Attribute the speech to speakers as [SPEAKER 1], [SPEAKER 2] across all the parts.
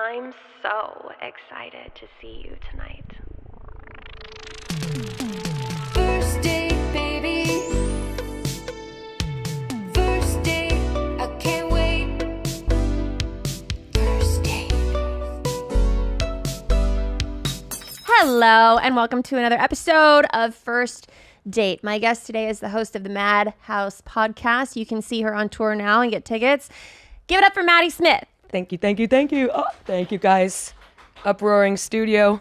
[SPEAKER 1] I'm so excited to see you tonight.
[SPEAKER 2] First date, baby. First date, I can't wait. First date.
[SPEAKER 3] Hello, and welcome to another episode of First Date. My guest today is the host of the Madhouse podcast. You can see her on tour now and get tickets. Give it up for Maddie Smith.
[SPEAKER 4] Thank you. Oh, thank you, guys. Uproaring studio.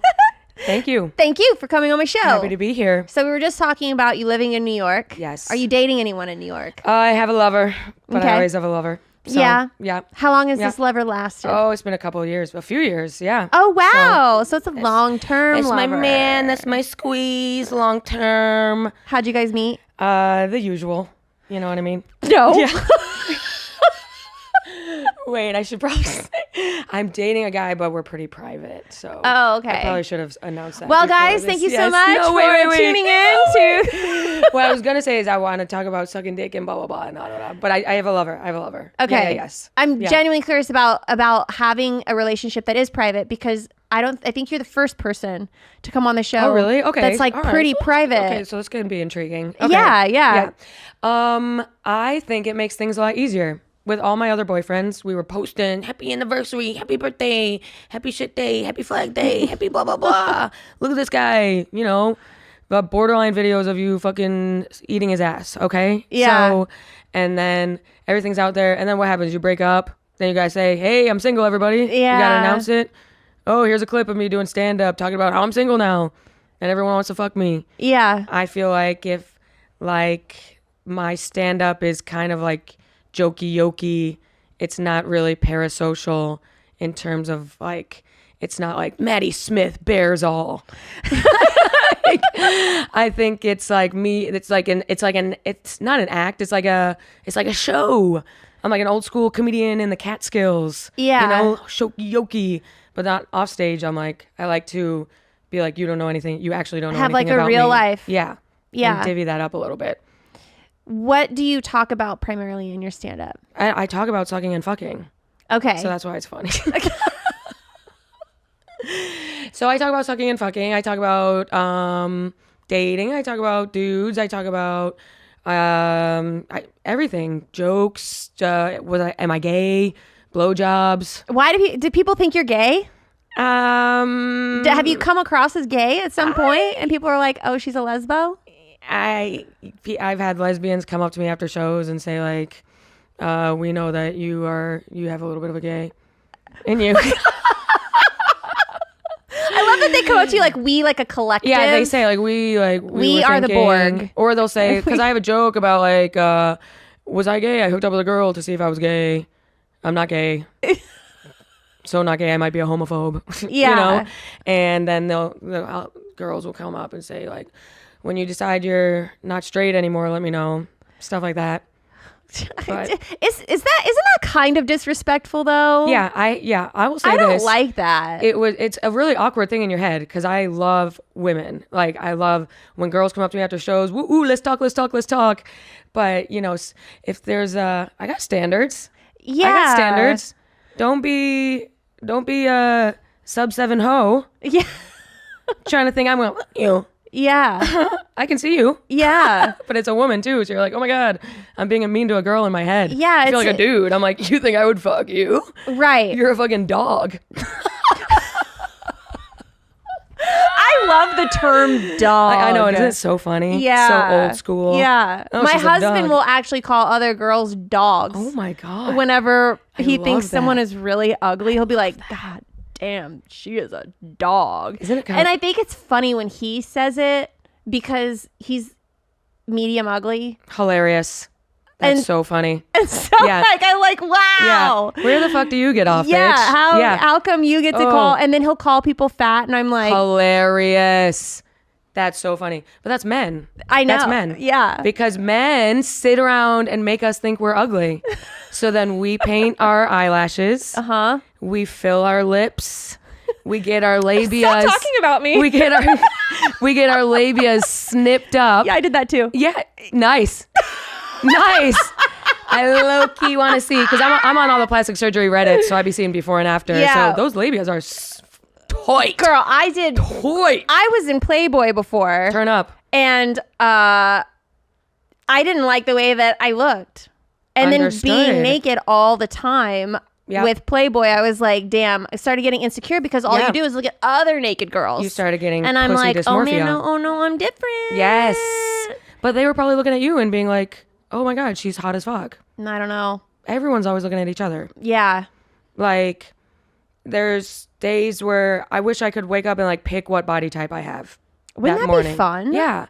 [SPEAKER 4] Thank you.
[SPEAKER 3] Thank you for coming on my show.
[SPEAKER 4] Happy to be here.
[SPEAKER 3] So we were just talking about you living in New York.
[SPEAKER 4] Yes.
[SPEAKER 3] Are you dating anyone in New York?
[SPEAKER 4] I have a lover, but
[SPEAKER 3] Okay.
[SPEAKER 4] I always have a lover. So,
[SPEAKER 3] Yeah?
[SPEAKER 4] Yeah.
[SPEAKER 3] How long has
[SPEAKER 4] Yeah.
[SPEAKER 3] this lover lasted?
[SPEAKER 4] Oh, it's been a couple of years. A few years, yeah.
[SPEAKER 3] Oh, wow. So it's a long-term
[SPEAKER 4] It's
[SPEAKER 3] lover.
[SPEAKER 4] my man. That's my squeeze. Long term.
[SPEAKER 3] How'd you guys meet?
[SPEAKER 4] The usual. You know what I mean?
[SPEAKER 3] No.
[SPEAKER 4] Yeah. Wait, I should probably say I'm dating a guy, but we're pretty private. So
[SPEAKER 3] Oh, okay.
[SPEAKER 4] I probably should have announced that.
[SPEAKER 3] Well,
[SPEAKER 4] before
[SPEAKER 3] guys,
[SPEAKER 4] this.
[SPEAKER 3] thank you so
[SPEAKER 4] Yes.
[SPEAKER 3] much
[SPEAKER 4] No,
[SPEAKER 3] for
[SPEAKER 4] wait.
[SPEAKER 3] tuning in to...
[SPEAKER 4] What I was gonna say is I want to talk about sucking dick and blah blah blah and blah blah blah. But I have a lover.
[SPEAKER 3] Okay.
[SPEAKER 4] Yeah, yes.
[SPEAKER 3] I'm
[SPEAKER 4] Yeah.
[SPEAKER 3] genuinely curious about having a relationship that is private because I think you're the first person to come on the show.
[SPEAKER 4] Oh, really? Okay.
[SPEAKER 3] That's like
[SPEAKER 4] All right.
[SPEAKER 3] pretty private.
[SPEAKER 4] Okay, so this can be intriguing. Okay.
[SPEAKER 3] Yeah.
[SPEAKER 4] I think it makes things a lot easier. With all my other boyfriends, we were posting happy anniversary, happy birthday, happy shit day, happy flag day, happy blah blah blah. Look at this guy, you know, the borderline videos of you fucking eating his ass. Okay.
[SPEAKER 3] Yeah.
[SPEAKER 4] So, and then everything's out there, and then what happens? You break up. Then you guys say, "Hey, I'm single, everybody."
[SPEAKER 3] Yeah.
[SPEAKER 4] You gotta announce it. Oh, here's a clip of me doing stand up, talking about how I'm single now, and everyone wants to fuck me.
[SPEAKER 3] Yeah.
[SPEAKER 4] I feel like if like my stand up is kind of like jokey, it's not really parasocial in terms of like, it's not like Maddie Smith bears all. Like, I think it's like me. It's not an act. It's like a show. I'm like an old school comedian in the Catskills.
[SPEAKER 3] Yeah.
[SPEAKER 4] You know, shoky, but not off stage. I like to be like, you don't know anything. You actually don't know
[SPEAKER 3] Have,
[SPEAKER 4] anything
[SPEAKER 3] like, a
[SPEAKER 4] about
[SPEAKER 3] real
[SPEAKER 4] me.
[SPEAKER 3] life.
[SPEAKER 4] Yeah.
[SPEAKER 3] Yeah.
[SPEAKER 4] And divvy that up a little bit.
[SPEAKER 3] What do you talk about primarily in your stand-up?
[SPEAKER 4] I talk about sucking and fucking.
[SPEAKER 3] Okay.
[SPEAKER 4] So that's why it's funny. So I talk about sucking and fucking. I talk about dating. I talk about dudes. I talk about everything. Jokes. Am I gay? Blowjobs.
[SPEAKER 3] Why do people think you're gay? Have you come across as gay at some point and people are like, oh, she's a lesbo?
[SPEAKER 4] I've had lesbians come up to me after shows and say like, we know that you have a little bit of a gay in you.
[SPEAKER 3] I love that they come up to you like we, like a collective.
[SPEAKER 4] Yeah, they say like we
[SPEAKER 3] We
[SPEAKER 4] were
[SPEAKER 3] are the
[SPEAKER 4] thinking-
[SPEAKER 3] Borg.
[SPEAKER 4] Or they'll say, because I have a joke about like, was I gay? I hooked up with a girl to see if I was gay. I'm not gay. So not gay. I might be a homophobe.
[SPEAKER 3] Yeah.
[SPEAKER 4] You know? And then the girls will come up and say like, when you decide you're not straight anymore, let me know. Stuff like that. But
[SPEAKER 3] Isn't that kind of disrespectful though?
[SPEAKER 4] yeah, I will say
[SPEAKER 3] I
[SPEAKER 4] this.
[SPEAKER 3] don't like that.
[SPEAKER 4] It's a really awkward thing in your head because I love women. Like I love when girls come up to me after shows. Woo, let's talk. But you know, if there's I got standards.
[SPEAKER 3] Yeah.
[SPEAKER 4] I got standards. Don't be a sub 7 hoe.
[SPEAKER 3] Yeah.
[SPEAKER 4] Trying to think I'm going you.
[SPEAKER 3] Yeah.
[SPEAKER 4] I can see you.
[SPEAKER 3] Yeah.
[SPEAKER 4] But it's a woman too, so you're like, oh my god, I'm being mean to a girl in my head.
[SPEAKER 3] Yeah,
[SPEAKER 4] I feel
[SPEAKER 3] it's
[SPEAKER 4] like a dude. I'm like, you think I would fuck you?
[SPEAKER 3] Right.
[SPEAKER 4] You're a fucking dog.
[SPEAKER 3] I love the term dog.
[SPEAKER 4] I know, isn't it so funny?
[SPEAKER 3] Yeah.
[SPEAKER 4] So old school.
[SPEAKER 3] Yeah.
[SPEAKER 4] Oh,
[SPEAKER 3] My
[SPEAKER 4] she's a
[SPEAKER 3] husband
[SPEAKER 4] dog.
[SPEAKER 3] will actually call other girls dogs.
[SPEAKER 4] Oh my god.
[SPEAKER 3] Whenever he
[SPEAKER 4] love
[SPEAKER 3] thinks someone
[SPEAKER 4] that.
[SPEAKER 3] is really ugly, he'll be like, God damn, she is a dog.
[SPEAKER 4] Isn't it kind
[SPEAKER 3] And
[SPEAKER 4] of-
[SPEAKER 3] I think it's funny when he says it because he's medium ugly.
[SPEAKER 4] Hilarious. That's
[SPEAKER 3] And-
[SPEAKER 4] so funny.
[SPEAKER 3] And so
[SPEAKER 4] Yeah.
[SPEAKER 3] like I'm like, wow.
[SPEAKER 4] Yeah. Where the fuck do you get off,
[SPEAKER 3] Yeah,
[SPEAKER 4] bitch?
[SPEAKER 3] how come you get to
[SPEAKER 4] Oh.
[SPEAKER 3] call and then he'll call people fat and I'm like,
[SPEAKER 4] Hilarious. That's so funny. But that's men.
[SPEAKER 3] I know.
[SPEAKER 4] That's men.
[SPEAKER 3] Yeah.
[SPEAKER 4] Because men sit around and make us think we're ugly. So then we paint our eyelashes.
[SPEAKER 3] Uh-huh.
[SPEAKER 4] We fill our lips. We get our labias.
[SPEAKER 3] Stop talking about me.
[SPEAKER 4] We get our labias snipped up.
[SPEAKER 3] Yeah, I did that too.
[SPEAKER 4] Yeah, nice. Nice. I low-key want to see, because I'm on all the plastic surgery Reddit, so I be seeing before and after.
[SPEAKER 3] Yeah.
[SPEAKER 4] So those labias are tight.
[SPEAKER 3] Girl, I did.
[SPEAKER 4] Tight.
[SPEAKER 3] I was in Playboy before.
[SPEAKER 4] Turn up.
[SPEAKER 3] And I didn't like the way that I looked. And
[SPEAKER 4] Understood.
[SPEAKER 3] then being naked all the time
[SPEAKER 4] Yep.
[SPEAKER 3] with Playboy, I was like, damn, I started getting insecure because all you do is look at other naked girls.
[SPEAKER 4] You started getting
[SPEAKER 3] and I'm
[SPEAKER 4] pussy
[SPEAKER 3] like,
[SPEAKER 4] dysmorphia.
[SPEAKER 3] oh no, I'm different.
[SPEAKER 4] Yes. But they were probably looking at you and being like, oh my God, she's hot as fuck.
[SPEAKER 3] I don't know.
[SPEAKER 4] Everyone's always looking at each other.
[SPEAKER 3] Yeah.
[SPEAKER 4] Like, there's days where I wish I could wake up and like pick what body type I have.
[SPEAKER 3] Wouldn't that
[SPEAKER 4] morning.
[SPEAKER 3] be fun?
[SPEAKER 4] Yeah.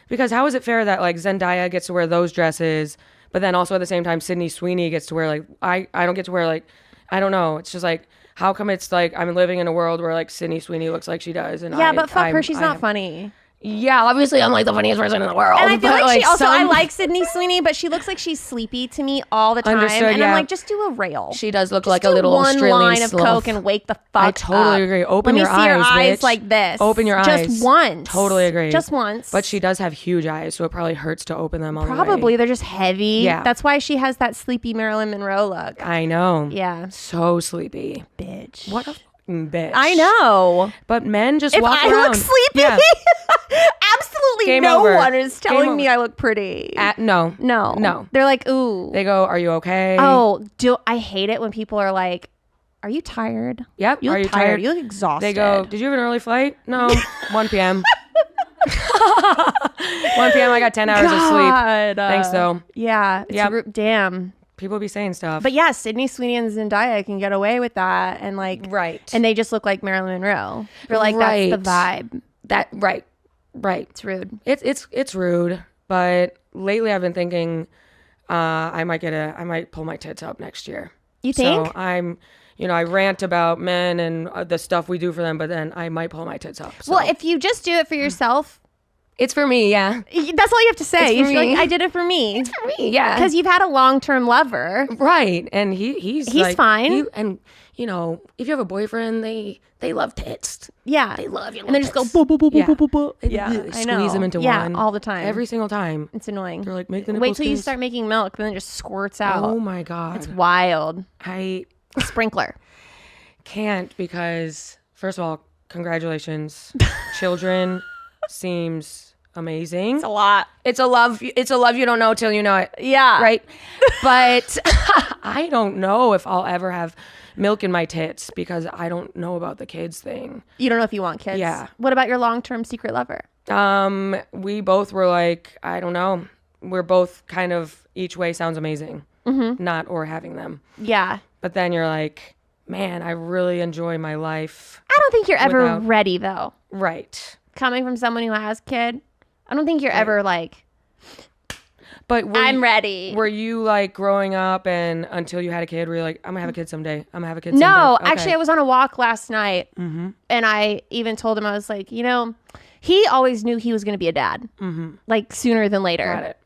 [SPEAKER 4] Because how is it fair that like Zendaya gets to wear those dresses, but then also at the same time Sydney Sweeney gets to wear like, I don't get to wear like, I don't know. It's just like, how come it's like I'm living in a world where like Sydney Sweeney looks like she does, and
[SPEAKER 3] Yeah, but fuck her, she's not funny.
[SPEAKER 4] Yeah, obviously I'm like the funniest person in the world.
[SPEAKER 3] And I feel
[SPEAKER 4] but,
[SPEAKER 3] like she also, I
[SPEAKER 4] some-
[SPEAKER 3] like Sydney Sweeney, but she looks like she's sleepy to me all the time.
[SPEAKER 4] Understood,
[SPEAKER 3] and
[SPEAKER 4] yeah.
[SPEAKER 3] I'm like, just do a rail.
[SPEAKER 4] She does look
[SPEAKER 3] Just
[SPEAKER 4] like
[SPEAKER 3] do
[SPEAKER 4] a little
[SPEAKER 3] one
[SPEAKER 4] Australian
[SPEAKER 3] line of
[SPEAKER 4] sloth.
[SPEAKER 3] coke and wake the fuck up.
[SPEAKER 4] I totally agree. Open
[SPEAKER 3] Let
[SPEAKER 4] your
[SPEAKER 3] me see your
[SPEAKER 4] eyes,
[SPEAKER 3] eyes
[SPEAKER 4] bitch.
[SPEAKER 3] like this.
[SPEAKER 4] Open your eyes.
[SPEAKER 3] Just once.
[SPEAKER 4] Totally agree.
[SPEAKER 3] Just once.
[SPEAKER 4] But she does have huge eyes, so it probably hurts to open them all the way.
[SPEAKER 3] Probably. They're just heavy.
[SPEAKER 4] Yeah.
[SPEAKER 3] That's why she has that sleepy Marilyn Monroe look.
[SPEAKER 4] I know.
[SPEAKER 3] Yeah.
[SPEAKER 4] So sleepy.
[SPEAKER 3] Bitch.
[SPEAKER 4] What a fucking bitch.
[SPEAKER 3] I know.
[SPEAKER 4] But men just
[SPEAKER 3] If
[SPEAKER 4] walk
[SPEAKER 3] I
[SPEAKER 4] around.
[SPEAKER 3] look sleepy,
[SPEAKER 4] Yeah.
[SPEAKER 3] absolutely
[SPEAKER 4] Game
[SPEAKER 3] no
[SPEAKER 4] over.
[SPEAKER 3] one is
[SPEAKER 4] Game
[SPEAKER 3] telling
[SPEAKER 4] over.
[SPEAKER 3] me I look pretty.
[SPEAKER 4] No.
[SPEAKER 3] No. They're like, ooh.
[SPEAKER 4] They go, are you okay?
[SPEAKER 3] Oh, I hate it when people are like, are you tired?
[SPEAKER 4] Yep.
[SPEAKER 3] You
[SPEAKER 4] Are
[SPEAKER 3] look
[SPEAKER 4] you
[SPEAKER 3] tired.
[SPEAKER 4] tired?
[SPEAKER 3] You look exhausted.
[SPEAKER 4] They go, did you have an early flight? No. 1 p.m. 1 p.m. I got 10 hours of sleep.
[SPEAKER 3] God,
[SPEAKER 4] Thanks, though.
[SPEAKER 3] Yeah. It's
[SPEAKER 4] Yep.
[SPEAKER 3] damn.
[SPEAKER 4] People be saying stuff.
[SPEAKER 3] But yeah, Sydney Sweeney and Zendaya can get away with that. And like,
[SPEAKER 4] Right.
[SPEAKER 3] And they just look like Marilyn Monroe. They're like,
[SPEAKER 4] Right.
[SPEAKER 3] that's the vibe.
[SPEAKER 4] Right.
[SPEAKER 3] It's rude.
[SPEAKER 4] It's rude. But lately I've been thinking I might pull my tits up next year.
[SPEAKER 3] You think?
[SPEAKER 4] So I rant about men and the stuff we do for them, but then I might pull my tits up. So.
[SPEAKER 3] Well, if you just do it for yourself,
[SPEAKER 4] it's for me, yeah.
[SPEAKER 3] that's all you have to say.
[SPEAKER 4] It's
[SPEAKER 3] You
[SPEAKER 4] for
[SPEAKER 3] should be
[SPEAKER 4] me.
[SPEAKER 3] like, I did it for me.
[SPEAKER 4] For me, yeah.
[SPEAKER 3] Because you've had a long-term lover.
[SPEAKER 4] Right. And he's like,
[SPEAKER 3] fine.
[SPEAKER 4] and if you have a boyfriend, they love tits.
[SPEAKER 3] Yeah.
[SPEAKER 4] They love you.
[SPEAKER 3] And they just go, boo, boo, boo, boo,
[SPEAKER 4] Yeah.
[SPEAKER 3] boo, boo, boo.
[SPEAKER 4] They
[SPEAKER 3] Yeah, I
[SPEAKER 4] squeeze
[SPEAKER 3] know.
[SPEAKER 4] them into
[SPEAKER 3] yeah,
[SPEAKER 4] one.
[SPEAKER 3] all the time.
[SPEAKER 4] Every single time.
[SPEAKER 3] It's annoying.
[SPEAKER 4] They're like, make the
[SPEAKER 3] Wait
[SPEAKER 4] nipples
[SPEAKER 3] till you
[SPEAKER 4] squeeze.
[SPEAKER 3] start making milk, then it just squirts out.
[SPEAKER 4] Oh my God.
[SPEAKER 3] It's wild.
[SPEAKER 4] I
[SPEAKER 3] Sprinkler.
[SPEAKER 4] can't because, first of all, congratulations. Children seems amazing.
[SPEAKER 3] It's a lot.
[SPEAKER 4] It's a love you don't know till you know it.
[SPEAKER 3] Yeah.
[SPEAKER 4] Right? But I don't know if I'll ever have milk in my tits because I don't know about the kids thing.
[SPEAKER 3] You don't know if you want kids.
[SPEAKER 4] Yeah.
[SPEAKER 3] What about your long-term secret lover?
[SPEAKER 4] We both were like, I don't know. We're both kind of each way sounds amazing. Mm-hmm. Not or having them.
[SPEAKER 3] Yeah.
[SPEAKER 4] But then you're like, man, I really enjoy my life.
[SPEAKER 3] I don't think you're ever
[SPEAKER 4] Without-
[SPEAKER 3] ready, though.
[SPEAKER 4] Right.
[SPEAKER 3] Coming from someone who has kid, I don't think you're ever like,
[SPEAKER 4] But
[SPEAKER 3] I'm ready.
[SPEAKER 4] Were you like growing up and until you had a kid, were you like, I'm gonna have a kid someday? I'm gonna have a kid
[SPEAKER 3] No,
[SPEAKER 4] someday? Okay.
[SPEAKER 3] actually, I was on a walk last night, and I even told him, I was like, he always knew he was going to be a dad, like sooner than later.
[SPEAKER 4] Got it.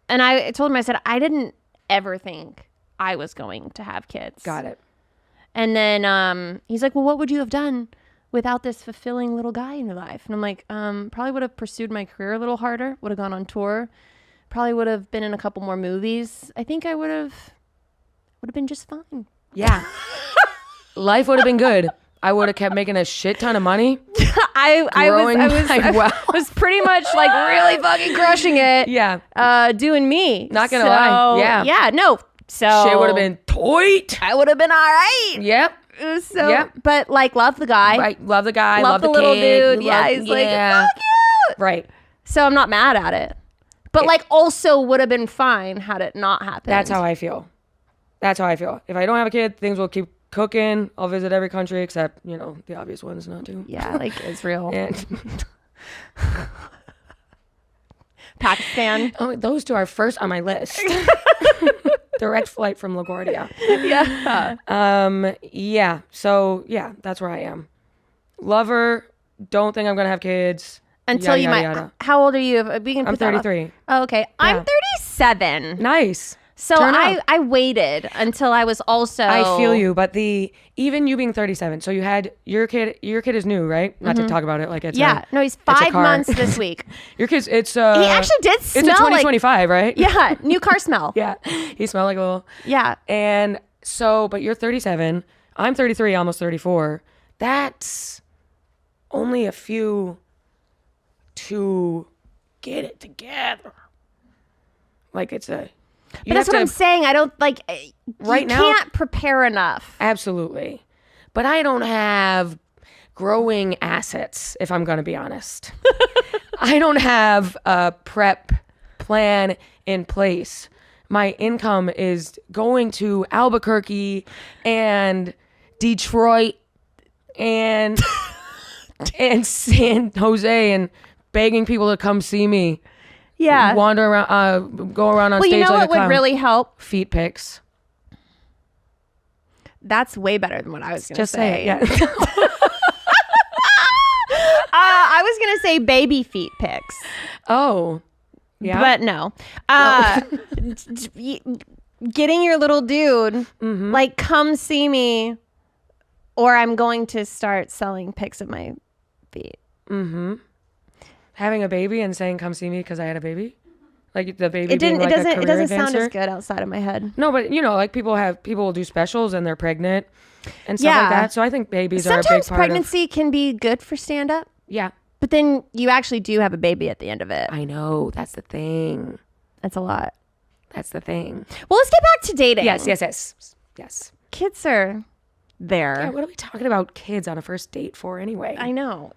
[SPEAKER 3] And I told him, I said, I didn't ever think I was going to have kids.
[SPEAKER 4] Got it.
[SPEAKER 3] And then he's like, well, what would you have done without this fulfilling little guy in your life? And I'm like, probably would have pursued my career a little harder, would have gone on tour, probably would have been in a couple more movies. I think I would have been just fine.
[SPEAKER 4] Yeah. Life would have been good. I would have kept making a shit ton of money. Growing my wealth.
[SPEAKER 3] I was pretty much like really fucking crushing it.
[SPEAKER 4] Yeah.
[SPEAKER 3] Doing me.
[SPEAKER 4] Not gonna lie. Yeah.
[SPEAKER 3] Yeah. No. So
[SPEAKER 4] Shit would have been tight.
[SPEAKER 3] I would have been all right.
[SPEAKER 4] Yep.
[SPEAKER 3] So,
[SPEAKER 4] Yep.
[SPEAKER 3] but like, love the guy.
[SPEAKER 4] Right. Love the guy.
[SPEAKER 3] Love
[SPEAKER 4] Love
[SPEAKER 3] the
[SPEAKER 4] the
[SPEAKER 3] little
[SPEAKER 4] kid.
[SPEAKER 3] dude. Yeah. He's like, fuck you.
[SPEAKER 4] Right.
[SPEAKER 3] So I'm not mad at it. But like, also would have been fine had it not happened.
[SPEAKER 4] That's how I feel. That's how I feel. If I don't have a kid, things will keep cooking. I'll visit every country except, the obvious ones not to.
[SPEAKER 3] Yeah, like Israel,
[SPEAKER 4] And
[SPEAKER 3] Pakistan.
[SPEAKER 4] oh, those two are first on my list. Direct flight from LaGuardia.
[SPEAKER 3] Yeah.
[SPEAKER 4] Yeah. So yeah, that's where I am. Lover. Don't think I'm gonna have kids.
[SPEAKER 3] Until
[SPEAKER 4] Yada,
[SPEAKER 3] you might.
[SPEAKER 4] yada, yada.
[SPEAKER 3] How old are you? We can
[SPEAKER 4] I'm
[SPEAKER 3] put that off.
[SPEAKER 4] 33.
[SPEAKER 3] Oh, okay. I'm 37.
[SPEAKER 4] Nice.
[SPEAKER 3] So
[SPEAKER 4] Turn up.
[SPEAKER 3] I waited until I was also.
[SPEAKER 4] I feel you, but even you being 37, so you had your kid is new, right? Not to talk about it like it's
[SPEAKER 3] No, he's
[SPEAKER 4] it's a
[SPEAKER 3] 5
[SPEAKER 4] car.
[SPEAKER 3] months this week.
[SPEAKER 4] Your kid's he
[SPEAKER 3] He actually did smell
[SPEAKER 4] it's a
[SPEAKER 3] like
[SPEAKER 4] 2025, right?
[SPEAKER 3] yeah, new car smell.
[SPEAKER 4] Yeah. He smelled like a little
[SPEAKER 3] Yeah.
[SPEAKER 4] And so, but you're 37, I'm 33, almost 34. That's only a few to get it together. Like it's a
[SPEAKER 3] But that's what I'm saying. I don't like
[SPEAKER 4] Right
[SPEAKER 3] you
[SPEAKER 4] now-
[SPEAKER 3] can't prepare enough.
[SPEAKER 4] Absolutely. But I don't have growing assets, if I'm going to be honest. I don't have a prep plan in place. My income is going to Albuquerque and Detroit and San Jose and begging people to come see me.
[SPEAKER 3] Yeah.
[SPEAKER 4] Wander around, go around on
[SPEAKER 3] Well,
[SPEAKER 4] stage
[SPEAKER 3] you know
[SPEAKER 4] like
[SPEAKER 3] what
[SPEAKER 4] a
[SPEAKER 3] would
[SPEAKER 4] clown.
[SPEAKER 3] really help?
[SPEAKER 4] Feet pics.
[SPEAKER 3] That's way better than what I was going to
[SPEAKER 4] Just
[SPEAKER 3] say.
[SPEAKER 4] say it. Yeah.
[SPEAKER 3] I was going to say baby feet pics.
[SPEAKER 4] Oh. Yeah.
[SPEAKER 3] But no. Getting your little dude, like, come see me, or I'm going to start selling pics of my feet.
[SPEAKER 4] Having a baby and saying "come see me" because I had a baby, like the baby.
[SPEAKER 3] It didn't.
[SPEAKER 4] Being like
[SPEAKER 3] It doesn't sound as
[SPEAKER 4] advancer.
[SPEAKER 3] good outside of my head.
[SPEAKER 4] No, but like people will do specials and they're pregnant and stuff
[SPEAKER 3] Yeah.
[SPEAKER 4] like that. So I think babies are a big
[SPEAKER 3] Sometimes
[SPEAKER 4] part
[SPEAKER 3] pregnancy can be good for stand up,
[SPEAKER 4] yeah,
[SPEAKER 3] but then you actually do have a baby at the end of it.
[SPEAKER 4] I know. That's the thing.
[SPEAKER 3] That's a lot.
[SPEAKER 4] That's the thing.
[SPEAKER 3] Well, let's get back to dating.
[SPEAKER 4] Yes.
[SPEAKER 3] Kids are there.
[SPEAKER 4] Yeah, what are we talking about kids on a first date for anyway?
[SPEAKER 3] I know.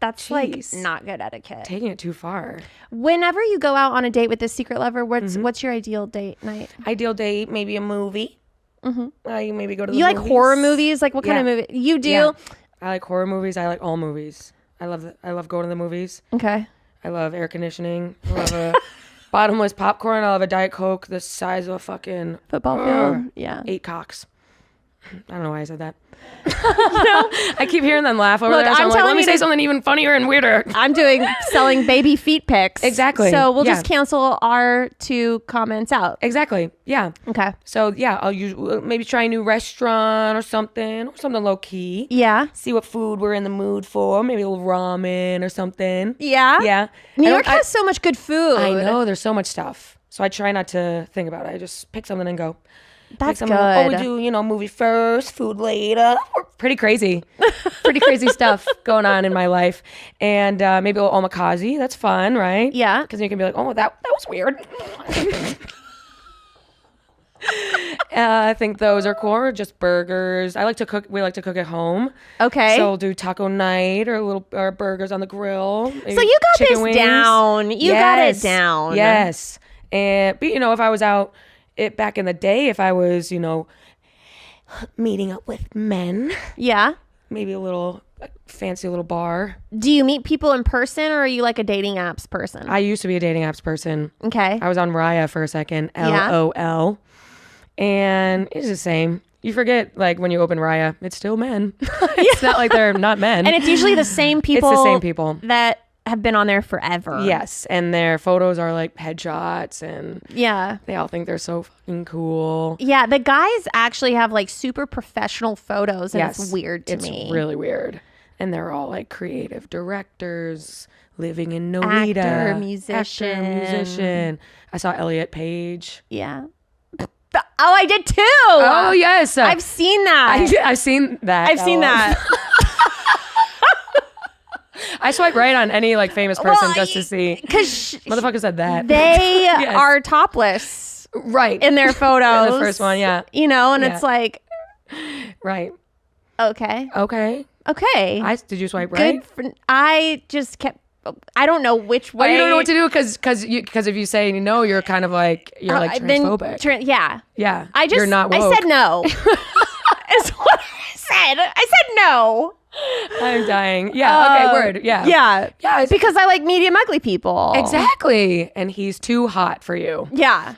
[SPEAKER 3] That's like
[SPEAKER 4] Jeez.
[SPEAKER 3] not good etiquette.
[SPEAKER 4] Taking it too far.
[SPEAKER 3] Whenever you go out on a date with this secret lover, what's your ideal date night?
[SPEAKER 4] Ideal date, maybe a movie. You maybe go to the
[SPEAKER 3] You like
[SPEAKER 4] movies.
[SPEAKER 3] horror movies? Like what kind of
[SPEAKER 4] Yeah.
[SPEAKER 3] movie? You do?
[SPEAKER 4] Yeah. I like horror movies. I like all movies. I love going to the movies.
[SPEAKER 3] Okay.
[SPEAKER 4] I love air conditioning. I love a bottomless popcorn. I love a Diet Coke the size of a fucking
[SPEAKER 3] Football field. Yeah.
[SPEAKER 4] 8 cocks. I don't know why I said that. I keep hearing them laugh over
[SPEAKER 3] Look,
[SPEAKER 4] there. So
[SPEAKER 3] I'm
[SPEAKER 4] I'm like,
[SPEAKER 3] telling
[SPEAKER 4] let me
[SPEAKER 3] you
[SPEAKER 4] say
[SPEAKER 3] to-
[SPEAKER 4] something even funnier and weirder.
[SPEAKER 3] I'm doing selling baby feet pics.
[SPEAKER 4] Exactly.
[SPEAKER 3] So we'll
[SPEAKER 4] Yeah.
[SPEAKER 3] just cancel our 2 comments out.
[SPEAKER 4] Exactly. Yeah.
[SPEAKER 3] Okay.
[SPEAKER 4] So yeah, I'll maybe try a new restaurant or something low key.
[SPEAKER 3] Yeah.
[SPEAKER 4] See what food we're in the mood for. Maybe a little ramen or something.
[SPEAKER 3] Yeah.
[SPEAKER 4] Yeah.
[SPEAKER 3] New
[SPEAKER 4] I
[SPEAKER 3] York
[SPEAKER 4] don't-
[SPEAKER 3] has so much good food.
[SPEAKER 4] I know there's so much stuff. So I try not to think about it. I just pick something and go.
[SPEAKER 3] That's
[SPEAKER 4] Pick
[SPEAKER 3] good.
[SPEAKER 4] something. Oh, we do, movie first, food later. Pretty crazy. Pretty crazy stuff going on in my life. And maybe a little omakase. That's fun, right?
[SPEAKER 3] Yeah.
[SPEAKER 4] Because you can be like, oh, that was weird. I think those are cool. Just burgers. I like to cook. We like to cook at home.
[SPEAKER 3] Okay.
[SPEAKER 4] So we'll do taco night or burgers on the grill.
[SPEAKER 3] So you got
[SPEAKER 4] chicken
[SPEAKER 3] this
[SPEAKER 4] wings.
[SPEAKER 3] down. You got it down.
[SPEAKER 4] Yes. And but if I was out back in the day, if I was meeting up with men,
[SPEAKER 3] Yeah.
[SPEAKER 4] maybe a little fancy little bar.
[SPEAKER 3] Do you meet people in person or are you like a dating apps person?
[SPEAKER 4] I used to be a dating apps person.
[SPEAKER 3] Okay.
[SPEAKER 4] I was on Raya for a second.
[SPEAKER 3] Yeah.
[SPEAKER 4] LOL. And it's the same. You forget, like, when you open Raya, it's still men. It's not like they're not men.
[SPEAKER 3] And it's usually the same people.
[SPEAKER 4] It's the same people.
[SPEAKER 3] that have been on there forever.
[SPEAKER 4] Yes. And their photos are like headshots and
[SPEAKER 3] Yeah.
[SPEAKER 4] they all think they're so fucking cool.
[SPEAKER 3] Yeah. The guys actually have like super professional photos and
[SPEAKER 4] Yes.
[SPEAKER 3] it's weird to
[SPEAKER 4] It's
[SPEAKER 3] me.
[SPEAKER 4] really weird. And they're all like creative directors living in Nolita.
[SPEAKER 3] Actor, musician.
[SPEAKER 4] I saw Elliot Page.
[SPEAKER 3] Yeah. Oh, I did too.
[SPEAKER 4] Oh, yes.
[SPEAKER 3] I've seen that.
[SPEAKER 4] I've seen that.
[SPEAKER 3] I've seen that.
[SPEAKER 4] I swipe right on any like famous person
[SPEAKER 3] Well,
[SPEAKER 4] just to see.
[SPEAKER 3] Because
[SPEAKER 4] Motherfucker said that.
[SPEAKER 3] they are topless
[SPEAKER 4] right.
[SPEAKER 3] in their photos.
[SPEAKER 4] In the first one, yeah.
[SPEAKER 3] And
[SPEAKER 4] Yeah.
[SPEAKER 3] it's like,
[SPEAKER 4] Right.
[SPEAKER 3] okay.
[SPEAKER 4] Okay. Did you swipe right?
[SPEAKER 3] Good. I just kept, I don't know which way.
[SPEAKER 4] Oh, you don't know what to do because if you say no, you're kind of like transphobic.
[SPEAKER 3] Yeah.
[SPEAKER 4] Yeah.
[SPEAKER 3] I just,
[SPEAKER 4] you're not woke.
[SPEAKER 3] I said no. Is what I said. I said no.
[SPEAKER 4] I'm dying. Yeah. Okay. Word. Yeah.
[SPEAKER 3] Yeah.
[SPEAKER 4] Yeah. It's
[SPEAKER 3] Because I like medium ugly people.
[SPEAKER 4] exactly. And he's too hot for you.
[SPEAKER 3] Yeah.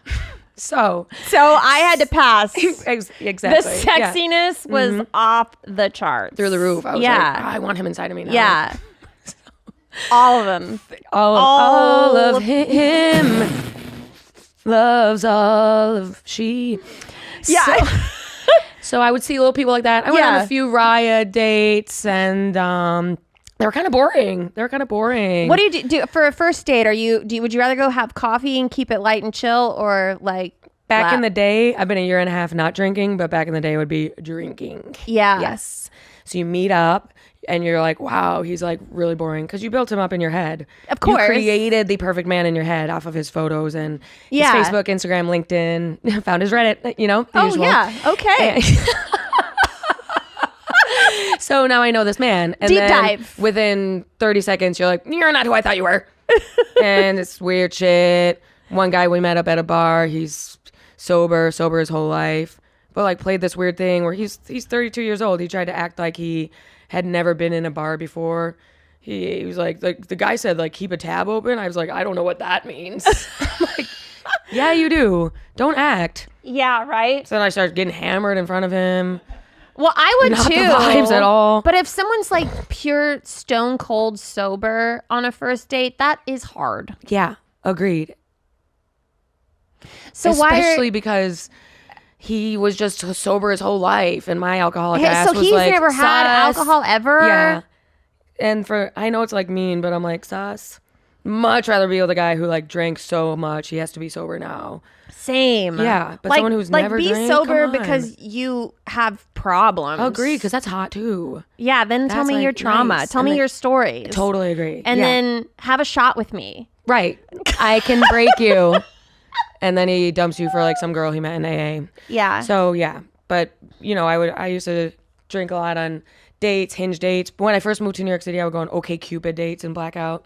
[SPEAKER 4] So
[SPEAKER 3] So I had to pass.
[SPEAKER 4] exactly.
[SPEAKER 3] The
[SPEAKER 4] Yeah.
[SPEAKER 3] sexiness was off the charts.
[SPEAKER 4] Through the roof. I was
[SPEAKER 3] Yeah.
[SPEAKER 4] like, I want him inside of me now.
[SPEAKER 3] Yeah. All of them.
[SPEAKER 4] All of him. loves all of she.
[SPEAKER 3] Yeah.
[SPEAKER 4] So I would see little people like that. I went on a few Raya dates, and they were kind of boring.
[SPEAKER 3] What do you do for a first date? Would you rather go have coffee and keep it light and chill, or like
[SPEAKER 4] back in the day? I've been a year and a half not drinking, but back in the day would be drinking.
[SPEAKER 3] Yeah.
[SPEAKER 4] Yes. So you meet up, and you're like, wow, he's like really boring, because you built him up in your head.
[SPEAKER 3] Of course.
[SPEAKER 4] You created the perfect man in your head off of his photos and his Facebook, Instagram, LinkedIn, found his Reddit, you know, the usual.
[SPEAKER 3] Yeah. Okay.
[SPEAKER 4] So now I know this man. And
[SPEAKER 3] Deep
[SPEAKER 4] then
[SPEAKER 3] dive.
[SPEAKER 4] Within 30 seconds, you're like, you're not who I thought you were. And it's weird shit. One guy we met up at a bar, he's sober his whole life, but like played this weird thing where he's 32 years old. He tried to act like he had never been in a bar before. He was like the guy said, like, keep a tab open. I was like, I don't know what that means. I'm like, yeah, you do. Don't act.
[SPEAKER 3] Yeah. Right.
[SPEAKER 4] So then I started getting hammered in front of him.
[SPEAKER 3] Well, I would
[SPEAKER 4] Not
[SPEAKER 3] too.
[SPEAKER 4] the vibes at all.
[SPEAKER 3] But if someone's like pure stone cold sober on a first date, that is hard.
[SPEAKER 4] Yeah, agreed.
[SPEAKER 3] So
[SPEAKER 4] Especially because he was just sober his whole life, and my alcoholic ass was
[SPEAKER 3] he's
[SPEAKER 4] like,
[SPEAKER 3] never had
[SPEAKER 4] sus.
[SPEAKER 3] alcohol ever.
[SPEAKER 4] Yeah. And I know it's like mean, but I'm like, sus. Much rather be with a guy who like drank so much he has to be sober now.
[SPEAKER 3] Same.
[SPEAKER 4] Yeah, but someone who's never
[SPEAKER 3] be
[SPEAKER 4] drank,
[SPEAKER 3] sober
[SPEAKER 4] come on.
[SPEAKER 3] because you have problems.
[SPEAKER 4] Agreed, because that's hot too.
[SPEAKER 3] Yeah, then tell
[SPEAKER 4] That's,
[SPEAKER 3] me
[SPEAKER 4] like,
[SPEAKER 3] your trauma.
[SPEAKER 4] nice.
[SPEAKER 3] Tell
[SPEAKER 4] And
[SPEAKER 3] me
[SPEAKER 4] then-
[SPEAKER 3] your stories.
[SPEAKER 4] Totally agree.
[SPEAKER 3] And
[SPEAKER 4] Yeah.
[SPEAKER 3] then have a shot with me.
[SPEAKER 4] Right. I can break you. And then he dumps you for like some girl he met in AA.
[SPEAKER 3] Yeah.
[SPEAKER 4] So yeah, but you know, I used to drink a lot on dates, Hinge dates. But when I first moved to New York City, I would go on OkCupid dates and blackout.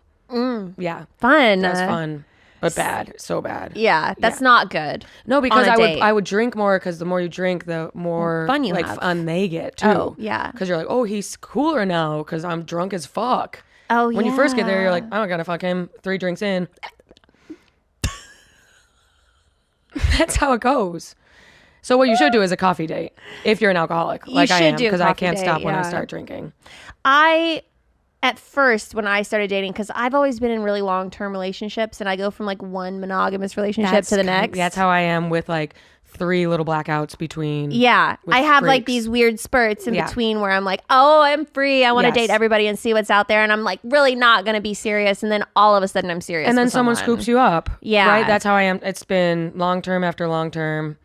[SPEAKER 4] Yeah,
[SPEAKER 3] Fun.
[SPEAKER 4] that's fun, but bad, so bad.
[SPEAKER 3] Yeah, that's not good.
[SPEAKER 4] No, because
[SPEAKER 3] on a date.
[SPEAKER 4] I would drink more, because the more you drink, the more
[SPEAKER 3] Fun you
[SPEAKER 4] like
[SPEAKER 3] have.
[SPEAKER 4] fun they get too.
[SPEAKER 3] Oh, yeah.
[SPEAKER 4] Because you're like, oh, he's cooler now because I'm drunk as fuck.
[SPEAKER 3] Oh,
[SPEAKER 4] When you first get there, you're like,
[SPEAKER 3] yeah.
[SPEAKER 4] I'm not gonna fuck him. 3 drinks in. That's how it goes. So what you should do is a coffee date if you're an alcoholic, like I
[SPEAKER 3] should
[SPEAKER 4] am,
[SPEAKER 3] do a
[SPEAKER 4] because I
[SPEAKER 3] coffee
[SPEAKER 4] can't
[SPEAKER 3] date,
[SPEAKER 4] stop when I
[SPEAKER 3] yeah.
[SPEAKER 4] start drinking.
[SPEAKER 3] At first, when I started dating, because I've always been in really long-term relationships, and I go from like one monogamous relationship to the next.
[SPEAKER 4] That's how I am with like 3 little blackouts between.
[SPEAKER 3] Yeah,
[SPEAKER 4] with
[SPEAKER 3] I have like
[SPEAKER 4] freaks.
[SPEAKER 3] these weird spurts in
[SPEAKER 4] Yeah.
[SPEAKER 3] between where I'm like, oh, I'm free. I want to
[SPEAKER 4] Yes.
[SPEAKER 3] date everybody and see what's out there. And I'm like really not going to be serious. And then all of a sudden I'm serious.
[SPEAKER 4] And then
[SPEAKER 3] with
[SPEAKER 4] someone scoops you up.
[SPEAKER 3] Yeah.
[SPEAKER 4] Right? That's how I am. It's been long term after long term.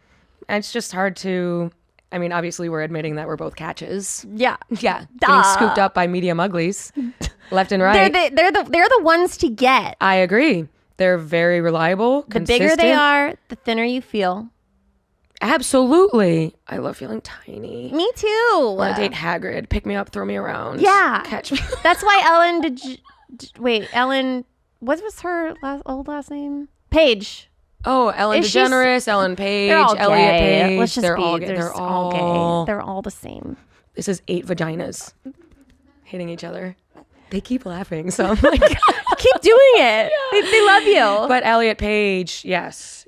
[SPEAKER 4] And it's just hard to. I mean, obviously, we're admitting that we're both catches.
[SPEAKER 3] Yeah.
[SPEAKER 4] Yeah.
[SPEAKER 3] Duh.
[SPEAKER 4] Getting scooped up by medium uglies left and right.
[SPEAKER 3] They're the ones to get.
[SPEAKER 4] I agree. They're very reliable.
[SPEAKER 3] The bigger they
[SPEAKER 4] consistent.
[SPEAKER 3] are, the thinner you feel.
[SPEAKER 4] Absolutely. I love feeling tiny.
[SPEAKER 3] Me too.
[SPEAKER 4] I want to date Hagrid. Pick me up, throw me around.
[SPEAKER 3] Yeah.
[SPEAKER 4] Catch me.
[SPEAKER 3] That's why Ellen Ellen, what was her old last name? Paige.
[SPEAKER 4] Oh, Ellen
[SPEAKER 3] Is she s-
[SPEAKER 4] DeGeneres, Ellen Page,
[SPEAKER 3] They're all
[SPEAKER 4] Elliot
[SPEAKER 3] gay.
[SPEAKER 4] Page.
[SPEAKER 3] Let's just
[SPEAKER 4] they're
[SPEAKER 3] be.
[SPEAKER 4] all gay. They're all
[SPEAKER 3] gay. They're all the same.
[SPEAKER 4] This is 8 vaginas hitting each other. They keep laughing, so I'm like,
[SPEAKER 3] Keep doing it. They love you.
[SPEAKER 4] but Elliot Page, yes.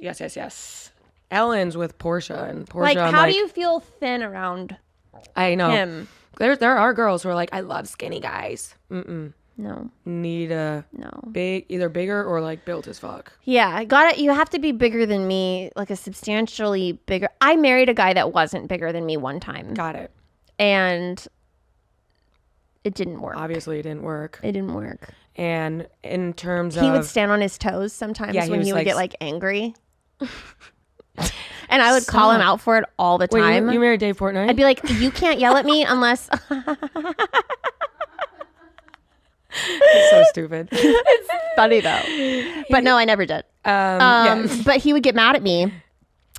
[SPEAKER 4] Ellen's with Portia, and Portia.
[SPEAKER 3] like,
[SPEAKER 4] I'm
[SPEAKER 3] how
[SPEAKER 4] like,
[SPEAKER 3] do you feel thin around
[SPEAKER 4] I know.
[SPEAKER 3] him?
[SPEAKER 4] There are girls who are like, I love skinny guys.
[SPEAKER 3] No.
[SPEAKER 4] Need a either bigger or like built as fuck.
[SPEAKER 3] Yeah, you have to be bigger than me, like a substantially bigger. I married a guy that wasn't bigger than me one time.
[SPEAKER 4] Got it.
[SPEAKER 3] And it didn't work.
[SPEAKER 4] Obviously, it didn't work.
[SPEAKER 3] It didn't work.
[SPEAKER 4] And in terms
[SPEAKER 3] He
[SPEAKER 4] of
[SPEAKER 3] would stand on his toes sometimes
[SPEAKER 4] Yeah, he
[SPEAKER 3] when
[SPEAKER 4] was
[SPEAKER 3] he would
[SPEAKER 4] like-
[SPEAKER 3] get like angry. And I would call him out for it all the
[SPEAKER 4] wait,
[SPEAKER 3] time.
[SPEAKER 4] you married Dave Portnoy?
[SPEAKER 3] I'd be like, you can't yell at me unless
[SPEAKER 4] It's so stupid.
[SPEAKER 3] funny though. But no, I never did.
[SPEAKER 4] Yes.
[SPEAKER 3] But he would get mad at me.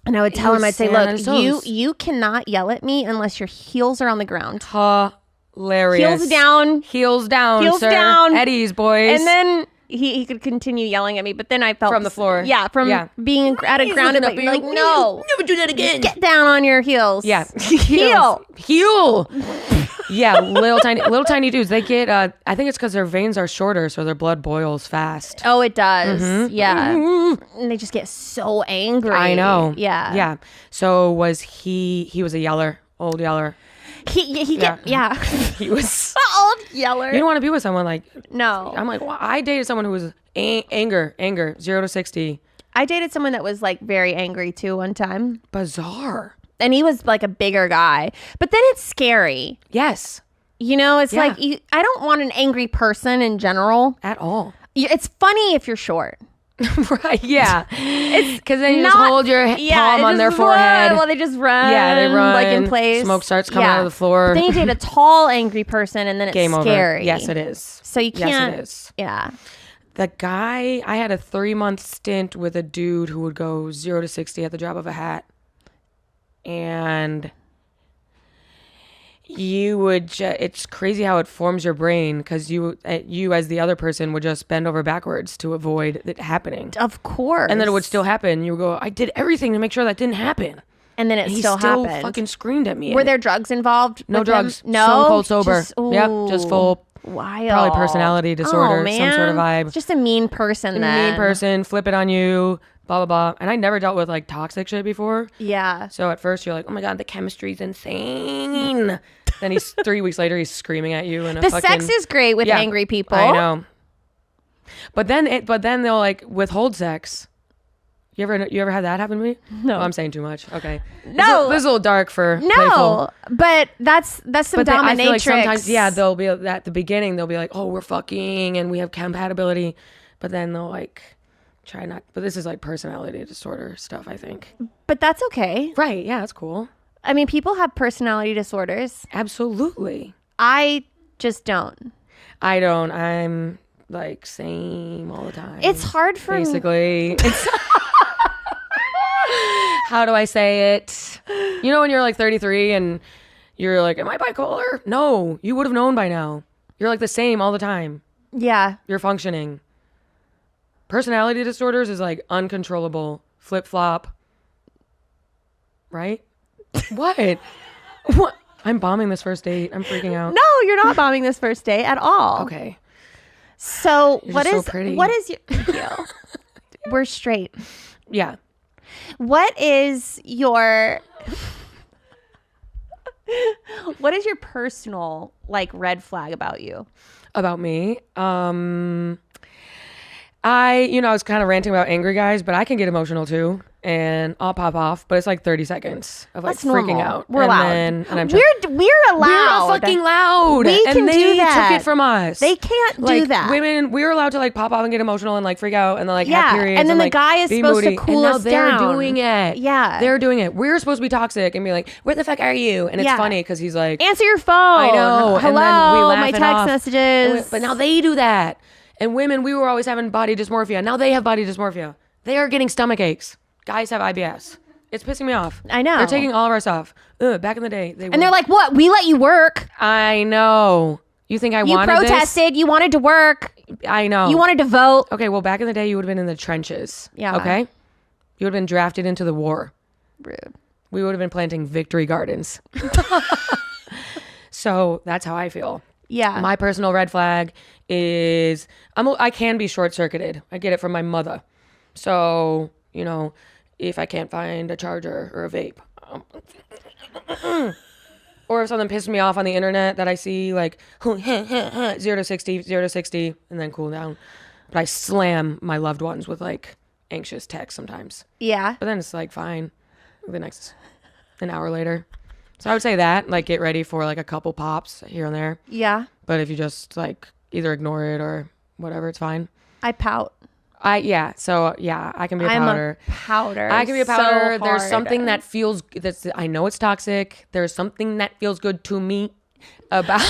[SPEAKER 3] And I would tell him,
[SPEAKER 4] would
[SPEAKER 3] I'd say,
[SPEAKER 4] stand on
[SPEAKER 3] look,
[SPEAKER 4] his toes.
[SPEAKER 3] you cannot yell at me unless your heels are on the ground.
[SPEAKER 4] Hilarious.
[SPEAKER 3] Heels down.
[SPEAKER 4] Heels down,
[SPEAKER 3] Heels
[SPEAKER 4] sir.
[SPEAKER 3] down.
[SPEAKER 4] Eddie's, boys.
[SPEAKER 3] And then he could continue yelling at me, but then I felt
[SPEAKER 4] From the floor.
[SPEAKER 3] Yeah, from
[SPEAKER 4] Yeah.
[SPEAKER 3] being at a grounded,
[SPEAKER 4] looking
[SPEAKER 3] like,
[SPEAKER 4] up at you.
[SPEAKER 3] no,
[SPEAKER 4] Never do that again.
[SPEAKER 3] get down on your heels.
[SPEAKER 4] Yeah.
[SPEAKER 3] Heel.
[SPEAKER 4] Heel. Yeah, little tiny dudes. They get, I think it's because their veins are shorter, so their blood boils fast.
[SPEAKER 3] Oh, it does.
[SPEAKER 4] Mm-hmm.
[SPEAKER 3] Yeah. And they just get so angry.
[SPEAKER 4] I know.
[SPEAKER 3] Yeah.
[SPEAKER 4] Yeah. So was he was a yeller, old yeller.
[SPEAKER 3] Yeah.
[SPEAKER 4] He was,
[SPEAKER 3] Old yeller.
[SPEAKER 4] you don't want to be with someone like,
[SPEAKER 3] No.
[SPEAKER 4] I'm like, well, I dated someone who was anger, 0 to 60.
[SPEAKER 3] I dated someone that was like very angry too one time.
[SPEAKER 4] Bizarre.
[SPEAKER 3] And he was like a bigger guy. But then it's scary.
[SPEAKER 4] Yes.
[SPEAKER 3] You know, it's
[SPEAKER 4] Yeah.
[SPEAKER 3] like, I don't want an angry person in general.
[SPEAKER 4] At all.
[SPEAKER 3] It's funny if you're short.
[SPEAKER 4] Right, yeah. Because then you just
[SPEAKER 3] Not-
[SPEAKER 4] hold your palm on their
[SPEAKER 3] just
[SPEAKER 4] forehead.
[SPEAKER 3] run. Well, they just run.
[SPEAKER 4] Yeah, they run.
[SPEAKER 3] Like in place.
[SPEAKER 4] Smoke starts coming out of the floor.
[SPEAKER 3] But then you date a tall, angry person, and then it's
[SPEAKER 4] Game
[SPEAKER 3] scary.
[SPEAKER 4] over. Yes, it is.
[SPEAKER 3] So you can't.
[SPEAKER 4] Yes, it is.
[SPEAKER 3] Yeah.
[SPEAKER 4] The guy, I had a 3-month stint with a dude who would go 0 to 60 at the drop of a hat. And you would it's crazy how it forms your brain, because you as the other person would just bend over backwards to avoid it happening.
[SPEAKER 3] Of course.
[SPEAKER 4] And then it would still happen. You would go, I did everything to make sure that didn't happen.
[SPEAKER 3] And then it
[SPEAKER 4] And he
[SPEAKER 3] still
[SPEAKER 4] still
[SPEAKER 3] happened.
[SPEAKER 4] fucking screamed at me.
[SPEAKER 3] Were there drugs involved?
[SPEAKER 4] No
[SPEAKER 3] with him?
[SPEAKER 4] drugs.
[SPEAKER 3] No.
[SPEAKER 4] Stone cold sober. Yep, just
[SPEAKER 3] ooh,
[SPEAKER 4] full.
[SPEAKER 3] Wild.
[SPEAKER 4] Probably personality disorder,
[SPEAKER 3] Oh,
[SPEAKER 4] some sort of
[SPEAKER 3] man.
[SPEAKER 4] vibe.
[SPEAKER 3] Just a mean person then.
[SPEAKER 4] Mean person, flip it on you, blah, blah, blah. And I never dealt with like toxic shit before.
[SPEAKER 3] Yeah.
[SPEAKER 4] So at first you're like, oh my God, the chemistry's insane. Then he's 3 weeks later, he's screaming at you. And
[SPEAKER 3] The sex is great with angry people.
[SPEAKER 4] I know. But then they'll like withhold sex. You ever had that happen to me?
[SPEAKER 3] No.
[SPEAKER 4] Oh, I'm saying too much. Okay.
[SPEAKER 3] No.
[SPEAKER 4] This is a little dark for
[SPEAKER 3] No,
[SPEAKER 4] playful.
[SPEAKER 3] but that's some
[SPEAKER 4] But I
[SPEAKER 3] dominatrix.
[SPEAKER 4] feel like sometimes, yeah, they'll be at the beginning, they'll be like, oh, we're fucking and we have compatibility. But then they'll like try not. But this is like personality disorder stuff, I think.
[SPEAKER 3] But that's okay.
[SPEAKER 4] Right. Yeah, that's cool.
[SPEAKER 3] I mean, people have personality disorders.
[SPEAKER 4] Absolutely.
[SPEAKER 3] I just don't.
[SPEAKER 4] I don't. I'm like same all the time.
[SPEAKER 3] It's hard for me.
[SPEAKER 4] basically. It's how do I say it? You know when you're like 33 and you're like, am I bipolar? No, you would have known by now. You're like the same all the time.
[SPEAKER 3] Yeah.
[SPEAKER 4] You're functioning. Personality disorders is like uncontrollable flip-flop. Right? What? What? I'm bombing this first date. I'm freaking out.
[SPEAKER 3] No, you're not bombing this first date at all.
[SPEAKER 4] Okay.
[SPEAKER 3] So
[SPEAKER 4] You're
[SPEAKER 3] what
[SPEAKER 4] just so
[SPEAKER 3] is
[SPEAKER 4] pretty.
[SPEAKER 3] what is your thank you. We're straight.
[SPEAKER 4] Yeah.
[SPEAKER 3] What is your personal like red flag about you?
[SPEAKER 4] About me. I was kind of ranting about angry guys, but I can get emotional too. And I'll pop off, but it's like 30 seconds of like
[SPEAKER 3] That's
[SPEAKER 4] freaking
[SPEAKER 3] normal.
[SPEAKER 4] out.
[SPEAKER 3] We're
[SPEAKER 4] and
[SPEAKER 3] loud.
[SPEAKER 4] Then, and I'm
[SPEAKER 3] We're allowed.
[SPEAKER 4] We're fucking loud.
[SPEAKER 3] We
[SPEAKER 4] and
[SPEAKER 3] can
[SPEAKER 4] they
[SPEAKER 3] do that.
[SPEAKER 4] took it from us.
[SPEAKER 3] They can't
[SPEAKER 4] like,
[SPEAKER 3] do that.
[SPEAKER 4] Women, we're allowed to like pop off and get emotional and like freak out and then like
[SPEAKER 3] Yeah,
[SPEAKER 4] have periods.
[SPEAKER 3] and then the
[SPEAKER 4] like,
[SPEAKER 3] guy is
[SPEAKER 4] be
[SPEAKER 3] supposed to
[SPEAKER 4] moody.
[SPEAKER 3] cool
[SPEAKER 4] and now
[SPEAKER 3] us
[SPEAKER 4] they're
[SPEAKER 3] down.
[SPEAKER 4] doing it.
[SPEAKER 3] Yeah.
[SPEAKER 4] They're doing it. We're supposed to be toxic and be like, where the fuck are you? And it's
[SPEAKER 3] Yeah.
[SPEAKER 4] funny because he's like,
[SPEAKER 3] Answer your phone.
[SPEAKER 4] I know.
[SPEAKER 3] Hello,
[SPEAKER 4] and then we laugh
[SPEAKER 3] my
[SPEAKER 4] it
[SPEAKER 3] text
[SPEAKER 4] off.
[SPEAKER 3] messages.
[SPEAKER 4] But now they do that. And women, we were always having body dysmorphia. Now they have body dysmorphia. They are getting stomach aches. Guys have IBS. It's pissing me off.
[SPEAKER 3] I know.
[SPEAKER 4] They're taking all of our stuff. Back in the day,
[SPEAKER 3] and they're like, "What? We let you work.
[SPEAKER 4] I know. You think I
[SPEAKER 3] You
[SPEAKER 4] wanted
[SPEAKER 3] protested. You wanted to work.
[SPEAKER 4] this? I know.
[SPEAKER 3] You wanted to vote."
[SPEAKER 4] Okay, well, back in the day, you would have been in the trenches.
[SPEAKER 3] Yeah.
[SPEAKER 4] Okay? You would have been drafted into the war.
[SPEAKER 3] Rude.
[SPEAKER 4] We would have been planting victory gardens. So that's how I feel.
[SPEAKER 3] Yeah.
[SPEAKER 4] My personal red flag is I can be short-circuited. I get it from my mother. So, if I can't find a charger or a vape. Or if something pisses me off on the internet that I see, like 0 to 60, 0 to 60, and then cool down. But I slam my loved ones with like anxious texts sometimes.
[SPEAKER 3] yeah.
[SPEAKER 4] But then it's like fine. An hour later. So I would say that, like, get ready for like a couple pops here and there.
[SPEAKER 3] Yeah.
[SPEAKER 4] But if you just like either ignore it or whatever, it's fine.
[SPEAKER 3] I pout.
[SPEAKER 4] I can be a
[SPEAKER 3] I'm
[SPEAKER 4] powder.
[SPEAKER 3] a powder.
[SPEAKER 4] I can be a powder.
[SPEAKER 3] So
[SPEAKER 4] There's
[SPEAKER 3] hard.
[SPEAKER 4] something that feels I know it's toxic. There's something that feels good to me about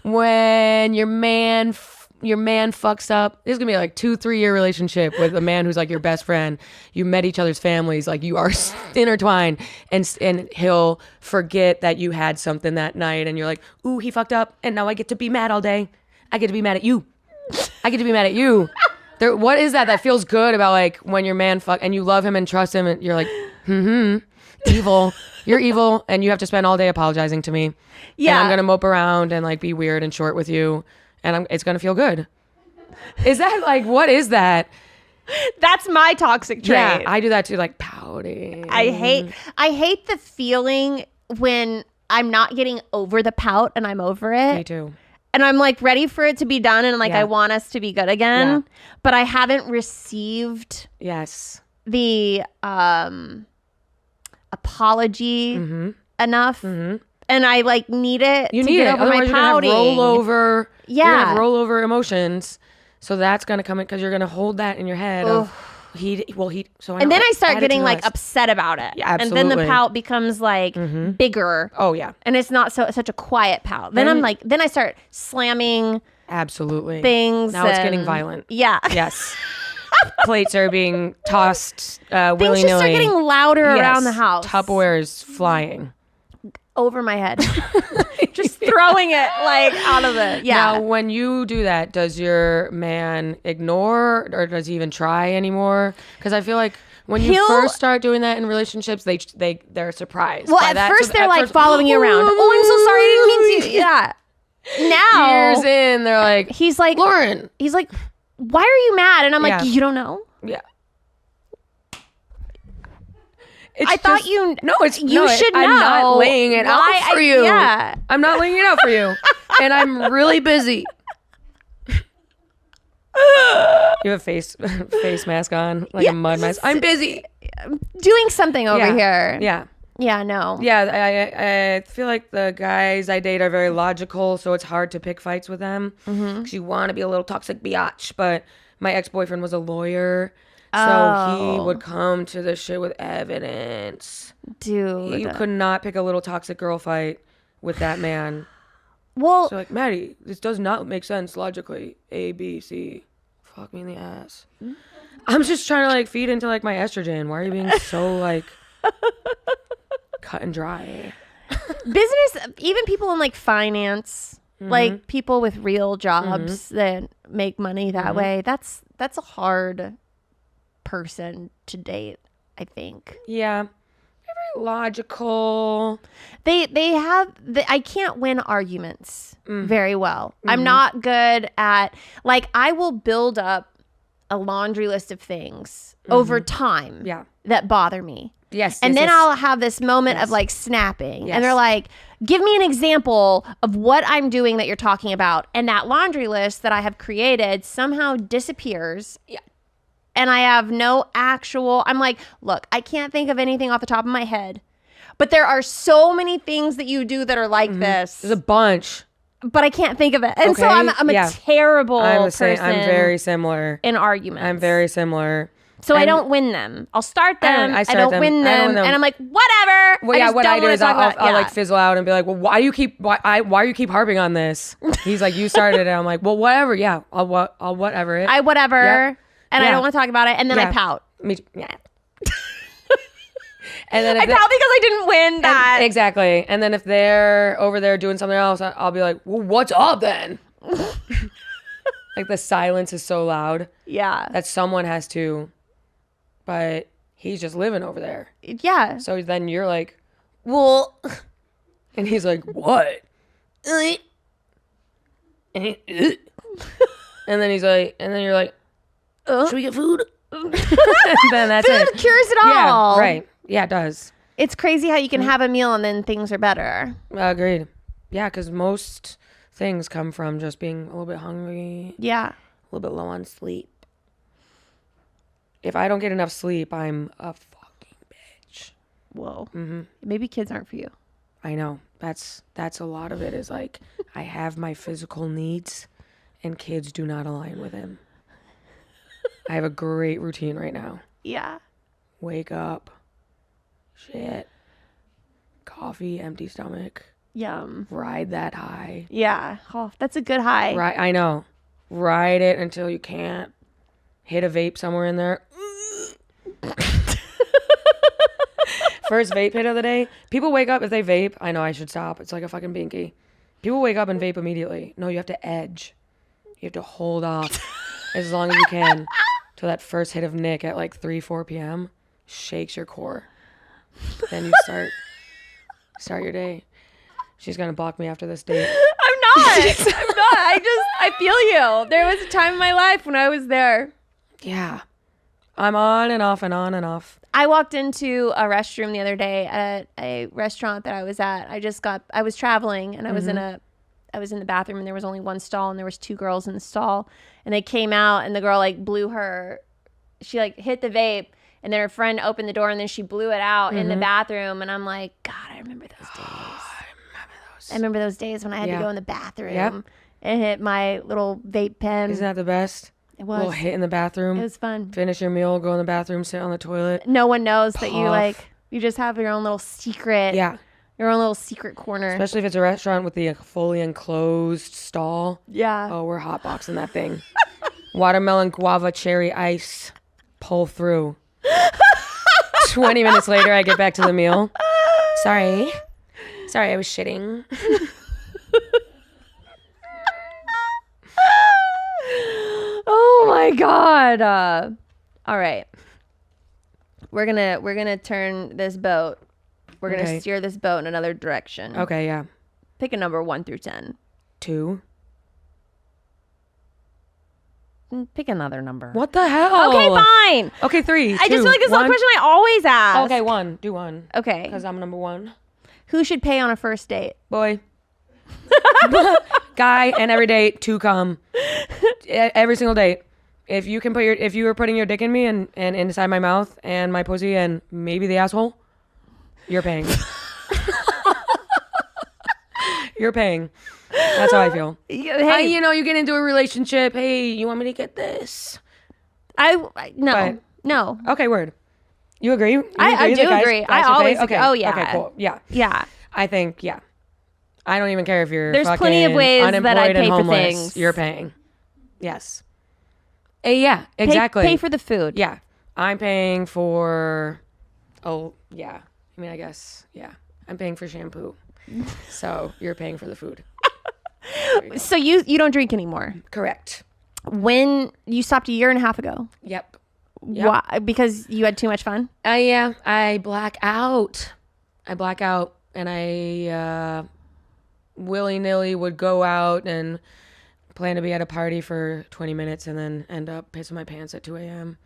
[SPEAKER 4] when your man fucks up. This is gonna be like 2-3 year relationship with a man who's like your best friend. You met each other's families, like you are intertwined, and he'll forget that you had something that night, and you're like, ooh, he fucked up, and now I get to be mad all day. I get to be mad at you. I get to be mad at you. What is that feels good about like when your man and you love him and trust him and you're like, evil. You're evil and you have to spend all day apologizing to me.
[SPEAKER 3] Yeah.
[SPEAKER 4] And I'm gonna mope around and like be weird and short with you, and it's gonna feel good. Is that like what is that?
[SPEAKER 3] That's my toxic trait.
[SPEAKER 4] Yeah, I do that too, like pouting.
[SPEAKER 3] I hate the feeling when I'm not getting over the pout and I'm over it.
[SPEAKER 4] Me too.
[SPEAKER 3] and I'm like ready for it to be done, and like
[SPEAKER 4] Yeah.
[SPEAKER 3] I want us to be good again,
[SPEAKER 4] Yeah.
[SPEAKER 3] but I haven't received
[SPEAKER 4] Yes.
[SPEAKER 3] the apology enough, and I like need it
[SPEAKER 4] You
[SPEAKER 3] to
[SPEAKER 4] need
[SPEAKER 3] get
[SPEAKER 4] it.
[SPEAKER 3] over my
[SPEAKER 4] Otherwise, you're gonna have
[SPEAKER 3] pouting.
[SPEAKER 4] rollover. You're gonna have
[SPEAKER 3] Yeah.
[SPEAKER 4] rollover emotions. So that's gonna come in because you're gonna hold that in your head. Of, So
[SPEAKER 3] And then I start
[SPEAKER 4] add it
[SPEAKER 3] getting
[SPEAKER 4] to
[SPEAKER 3] like
[SPEAKER 4] the list.
[SPEAKER 3] upset about it.
[SPEAKER 4] Yeah,
[SPEAKER 3] And then the
[SPEAKER 4] absolutely.
[SPEAKER 3] pout becomes like bigger.
[SPEAKER 4] Oh yeah,
[SPEAKER 3] And it's not such a quiet pout. Then I'm like, then I start slamming
[SPEAKER 4] absolutely.
[SPEAKER 3] things.
[SPEAKER 4] Now it's getting
[SPEAKER 3] and-
[SPEAKER 4] violent.
[SPEAKER 3] Yeah.
[SPEAKER 4] Yes. Plates are being tossed
[SPEAKER 3] Things
[SPEAKER 4] willy-nilly.
[SPEAKER 3] just start getting louder
[SPEAKER 4] Yes.
[SPEAKER 3] around the house.
[SPEAKER 4] Tupperware is flying.
[SPEAKER 3] Over my head. Just throwing it like out of the,
[SPEAKER 4] Now, when you do that, does your man ignore or does he even try anymore? Because I feel like when you
[SPEAKER 3] He'll-
[SPEAKER 4] first start doing that in relationships, they're surprised.
[SPEAKER 3] Well,
[SPEAKER 4] by
[SPEAKER 3] at
[SPEAKER 4] that.
[SPEAKER 3] first
[SPEAKER 4] So
[SPEAKER 3] they're
[SPEAKER 4] at
[SPEAKER 3] like
[SPEAKER 4] first,
[SPEAKER 3] following you around. Oh, I'm so sorry. I didn't mean to. Yeah. Now
[SPEAKER 4] Years in, they're like,
[SPEAKER 3] he's like,
[SPEAKER 4] Lauren.
[SPEAKER 3] he's like, why are you mad? And I'm like,
[SPEAKER 4] Yeah.
[SPEAKER 3] you don't know?
[SPEAKER 4] Yeah.
[SPEAKER 3] I thought you.
[SPEAKER 4] No, it's
[SPEAKER 3] you
[SPEAKER 4] no,
[SPEAKER 3] should
[SPEAKER 4] I'm
[SPEAKER 3] know
[SPEAKER 4] not laying it out
[SPEAKER 3] why
[SPEAKER 4] for you.
[SPEAKER 3] Yeah.
[SPEAKER 4] I'm not laying it out for you, and I'm really busy. You have a face mask on, like a mud mask. I'm busy.
[SPEAKER 3] Doing something over here.
[SPEAKER 4] Yeah.
[SPEAKER 3] Yeah, no.
[SPEAKER 4] Yeah, I feel like the guys I date are very logical, so it's hard to pick fights with them because you want to be a little toxic biatch. But my ex-boyfriend was a lawyer, so he would come to this shit with evidence.
[SPEAKER 3] Dude.
[SPEAKER 4] You could not pick a little toxic girl fight with that man.
[SPEAKER 3] Well,
[SPEAKER 4] So like, Maddie, this does not make sense logically. A, B, C. Fuck me in the ass. I'm just trying to like feed into like my estrogen. Why are you being so like cut and dry?
[SPEAKER 3] business, even people in like finance, like people with real jobs that make money that way, that's a hard person to date, I think.
[SPEAKER 4] Yeah. They're very logical.
[SPEAKER 3] They have I can't win arguments very well. I'm not good at, like, I will build up a laundry list of things over time
[SPEAKER 4] Yeah.
[SPEAKER 3] that bother me.
[SPEAKER 4] Yes.
[SPEAKER 3] And
[SPEAKER 4] yes,
[SPEAKER 3] then
[SPEAKER 4] yes.
[SPEAKER 3] I'll have this moment of like snapping.
[SPEAKER 4] Yes.
[SPEAKER 3] And they're like, give me an example of what I'm doing that you're talking about. And that laundry list that I have created somehow disappears.
[SPEAKER 4] Yeah.
[SPEAKER 3] And I have no actual, I'm like, look, I can't think of anything off the top of my head. But there are so many things that you do that are like this.
[SPEAKER 4] There's a bunch.
[SPEAKER 3] But I can't think of it. And so
[SPEAKER 4] Okay,
[SPEAKER 3] I'm a
[SPEAKER 4] yeah.
[SPEAKER 3] terrible
[SPEAKER 4] I'm the
[SPEAKER 3] person
[SPEAKER 4] same. I'm very similar.
[SPEAKER 3] in arguments.
[SPEAKER 4] I'm very similar.
[SPEAKER 3] So I
[SPEAKER 4] I'm-
[SPEAKER 3] don't win them. I'll start them.
[SPEAKER 4] I
[SPEAKER 3] I
[SPEAKER 4] start
[SPEAKER 3] don't
[SPEAKER 4] them.
[SPEAKER 3] win
[SPEAKER 4] I don't
[SPEAKER 3] them.
[SPEAKER 4] win them.
[SPEAKER 3] And I'm like, whatever.
[SPEAKER 4] Well, yeah,
[SPEAKER 3] just
[SPEAKER 4] what
[SPEAKER 3] don't
[SPEAKER 4] I do
[SPEAKER 3] wanna
[SPEAKER 4] is
[SPEAKER 3] talk
[SPEAKER 4] I'll
[SPEAKER 3] about it.
[SPEAKER 4] like fizzle out and be like, well, why you keep harping on this? He's like, you started it. I'm like, well, whatever. Yeah, I'll whatever it.
[SPEAKER 3] I whatever.
[SPEAKER 4] Yep.
[SPEAKER 3] And I
[SPEAKER 4] Yeah.
[SPEAKER 3] don't want to talk about it. And then I
[SPEAKER 4] Yeah.
[SPEAKER 3] pout.
[SPEAKER 4] Me too. Yeah. And then if
[SPEAKER 3] I pout because I didn't win that.
[SPEAKER 4] exactly. And then if they're over there doing something else, I'll be like, well, what's up then? Like the silence is so loud
[SPEAKER 3] Yeah.
[SPEAKER 4] that someone has to, but he's just living over there.
[SPEAKER 3] Yeah.
[SPEAKER 4] So then you're like, well, and he's like, what? And then he's like, and then you're like, should we get food? And then that's
[SPEAKER 3] Food
[SPEAKER 4] it.
[SPEAKER 3] cures it
[SPEAKER 4] Yeah,
[SPEAKER 3] all.
[SPEAKER 4] right. Yeah, it does.
[SPEAKER 3] It's crazy how you can have a meal and then things are better.
[SPEAKER 4] Agreed. Yeah, because most things come from just being a little bit hungry,
[SPEAKER 3] Yeah.
[SPEAKER 4] a little bit low on sleep. If I don't get enough sleep, I'm a fucking bitch.
[SPEAKER 3] Whoa. Maybe kids aren't for you.
[SPEAKER 4] I know. That's a lot of it is like I have my physical needs and kids do not align with him. I have a great routine right now.
[SPEAKER 3] Yeah.
[SPEAKER 4] Wake up. Shit. Coffee, empty stomach.
[SPEAKER 3] Yum.
[SPEAKER 4] Ride that high.
[SPEAKER 3] Yeah. Oh, that's a good high.
[SPEAKER 4] Right, I know. Ride it until you can't. Hit a vape somewhere in there. First vape hit of the day. People wake up if they vape. I know I should stop. It's like a fucking binky. People wake up and vape immediately. No, you have to edge. You have to hold off as long as you can till that first hit of Nick at like 4 p.m. shakes your core. Then you start your day. She's gonna block me after this date.
[SPEAKER 3] I'm not. I feel you. There was a time in my life when I was there.
[SPEAKER 4] Yeah. I'm on and off and on and off.
[SPEAKER 3] I walked into a restroom the other day at a restaurant that I was at. I was traveling and I was in a I was in the bathroom and there was only one stall and there was 2 girls in the stall, and they came out and the girl like blew her, she like hit the vape, and then her friend opened the door and then she blew it out in the bathroom, and I'm like, God, I remember those days. I remember those days when I had to go in the bathroom and hit my little vape pen.
[SPEAKER 4] Isn't that the best?
[SPEAKER 3] It was.
[SPEAKER 4] A little hit in the bathroom.
[SPEAKER 3] It was fun.
[SPEAKER 4] Finish your meal, go in the bathroom, sit on the toilet.
[SPEAKER 3] No one knows that you like, you just have your own little secret.
[SPEAKER 4] Yeah.
[SPEAKER 3] Your own little secret corner.
[SPEAKER 4] Especially if it's a restaurant with the fully enclosed stall.
[SPEAKER 3] Yeah.
[SPEAKER 4] Oh, we're hotboxing that thing. Watermelon, guava, cherry, ice. Pull through. 20 minutes later, I get back to the meal. Sorry, I was shitting.
[SPEAKER 3] Oh my God. All right. We're gonna turn this boat. We're gonna steer this boat in another direction.
[SPEAKER 4] Okay, yeah.
[SPEAKER 3] Pick a number 1 through 10.
[SPEAKER 4] 2.
[SPEAKER 3] Pick another number.
[SPEAKER 4] What the hell?
[SPEAKER 3] Okay, fine.
[SPEAKER 4] Okay, 3.
[SPEAKER 3] I just feel like this is a question I always ask.
[SPEAKER 4] Okay, 1. Do 1.
[SPEAKER 3] Okay.
[SPEAKER 4] Because I'm number 1.
[SPEAKER 3] Who should pay on a first date?
[SPEAKER 4] Boy. Guy, and every date to come. Every single date. If you were putting your dick in me and inside my mouth and my pussy and maybe the asshole, you're paying. You're paying. That's how I feel.
[SPEAKER 3] Hey,
[SPEAKER 4] you get into a relationship. Hey, you want me to get this?
[SPEAKER 3] no.
[SPEAKER 4] But-
[SPEAKER 3] No.
[SPEAKER 4] Okay, word. You agree? You
[SPEAKER 3] I
[SPEAKER 4] that
[SPEAKER 3] do
[SPEAKER 4] guys-
[SPEAKER 3] agree.
[SPEAKER 4] guys
[SPEAKER 3] I
[SPEAKER 4] should pay?
[SPEAKER 3] always
[SPEAKER 4] Okay.
[SPEAKER 3] agree. Oh, yeah.
[SPEAKER 4] Okay, cool. Yeah.
[SPEAKER 3] Yeah.
[SPEAKER 4] I think, yeah. I don't even care if you're
[SPEAKER 3] There's plenty of
[SPEAKER 4] fucking
[SPEAKER 3] ways that I
[SPEAKER 4] unemployed and
[SPEAKER 3] pay for
[SPEAKER 4] homeless.
[SPEAKER 3] things.
[SPEAKER 4] You're paying. Yes. Yeah, exactly.
[SPEAKER 3] Pay for the food.
[SPEAKER 4] Yeah. I'm paying for, yeah. I mean, I guess, yeah. I'm paying for shampoo. So you're paying for the food.
[SPEAKER 3] So you don't drink anymore.
[SPEAKER 4] Correct.
[SPEAKER 3] When you stopped a year and a half ago.
[SPEAKER 4] Yep.
[SPEAKER 3] Why? Because you had too much fun?
[SPEAKER 4] Yeah. I black out. And I willy-nilly would go out and plan to be at a party for 20 minutes and then end up pissing my pants at 2 a.m.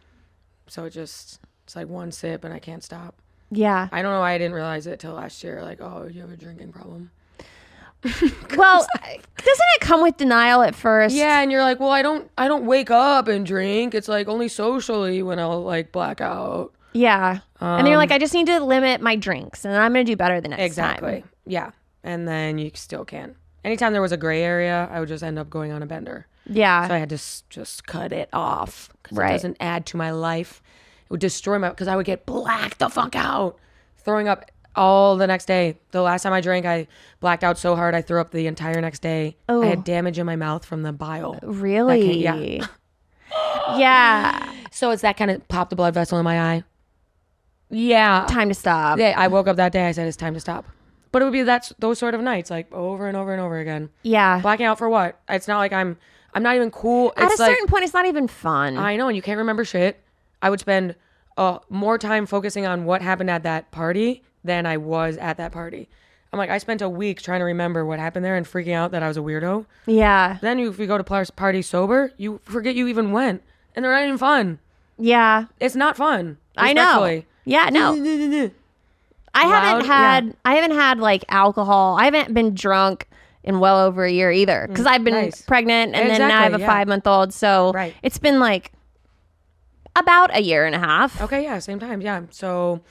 [SPEAKER 4] So it's like one sip and I can't stop.
[SPEAKER 3] Yeah.
[SPEAKER 4] I don't know why I didn't realize it till last year. Like, oh, you have a drinking problem.
[SPEAKER 3] Well, doesn't it come with denial at first?
[SPEAKER 4] Yeah, and you're like, well, I don't wake up and drink. It's like only socially when I'll like black out.
[SPEAKER 3] Yeah. And then you're like, I just need to limit my drinks and I'm going to do better the next
[SPEAKER 4] Exactly.
[SPEAKER 3] time.
[SPEAKER 4] Yeah. And then you still can't. Anytime there was a gray area, I would just end up going on a bender.
[SPEAKER 3] Yeah.
[SPEAKER 4] So I had to just cut it off because
[SPEAKER 3] Right.
[SPEAKER 4] it doesn't add to my life. It would destroy because I would get blacked the fuck out, throwing up all the next day. The last time I drank, I blacked out so hard I threw up the entire next day.
[SPEAKER 3] Oh.
[SPEAKER 4] I had damage in my mouth from the bile.
[SPEAKER 3] Really?
[SPEAKER 4] Yeah.
[SPEAKER 3] Yeah.
[SPEAKER 4] So it's that kind of popped the blood vessel in my eye. Yeah.
[SPEAKER 3] Time to stop.
[SPEAKER 4] Yeah, I woke up that day. I said, it's time to stop. But it would be those sort of nights, like over and over and over again.
[SPEAKER 3] Yeah.
[SPEAKER 4] Blacking out for what? It's not like I'm not even cool.
[SPEAKER 3] At
[SPEAKER 4] It's
[SPEAKER 3] a
[SPEAKER 4] like,
[SPEAKER 3] certain point, it's not even fun.
[SPEAKER 4] I know, and you can't remember shit. I would spend more time focusing on what happened at that party than I was at that party. I'm like, I spent a week trying to remember what happened there and freaking out that I was a weirdo.
[SPEAKER 3] Yeah.
[SPEAKER 4] Then if you go to party sober, you forget you even went. And they're not even fun.
[SPEAKER 3] Yeah.
[SPEAKER 4] It's not fun.
[SPEAKER 3] I know.
[SPEAKER 4] Respectfully.
[SPEAKER 3] Yeah, no. I haven't had like alcohol. I haven't been drunk in well over a year either because I've been
[SPEAKER 4] Nice.
[SPEAKER 3] pregnant and then now I have a
[SPEAKER 4] Exactly, yeah.
[SPEAKER 3] 5-month-old. So
[SPEAKER 4] Right.
[SPEAKER 3] it's been like about a year and a half.
[SPEAKER 4] Okay, yeah, same time, yeah. So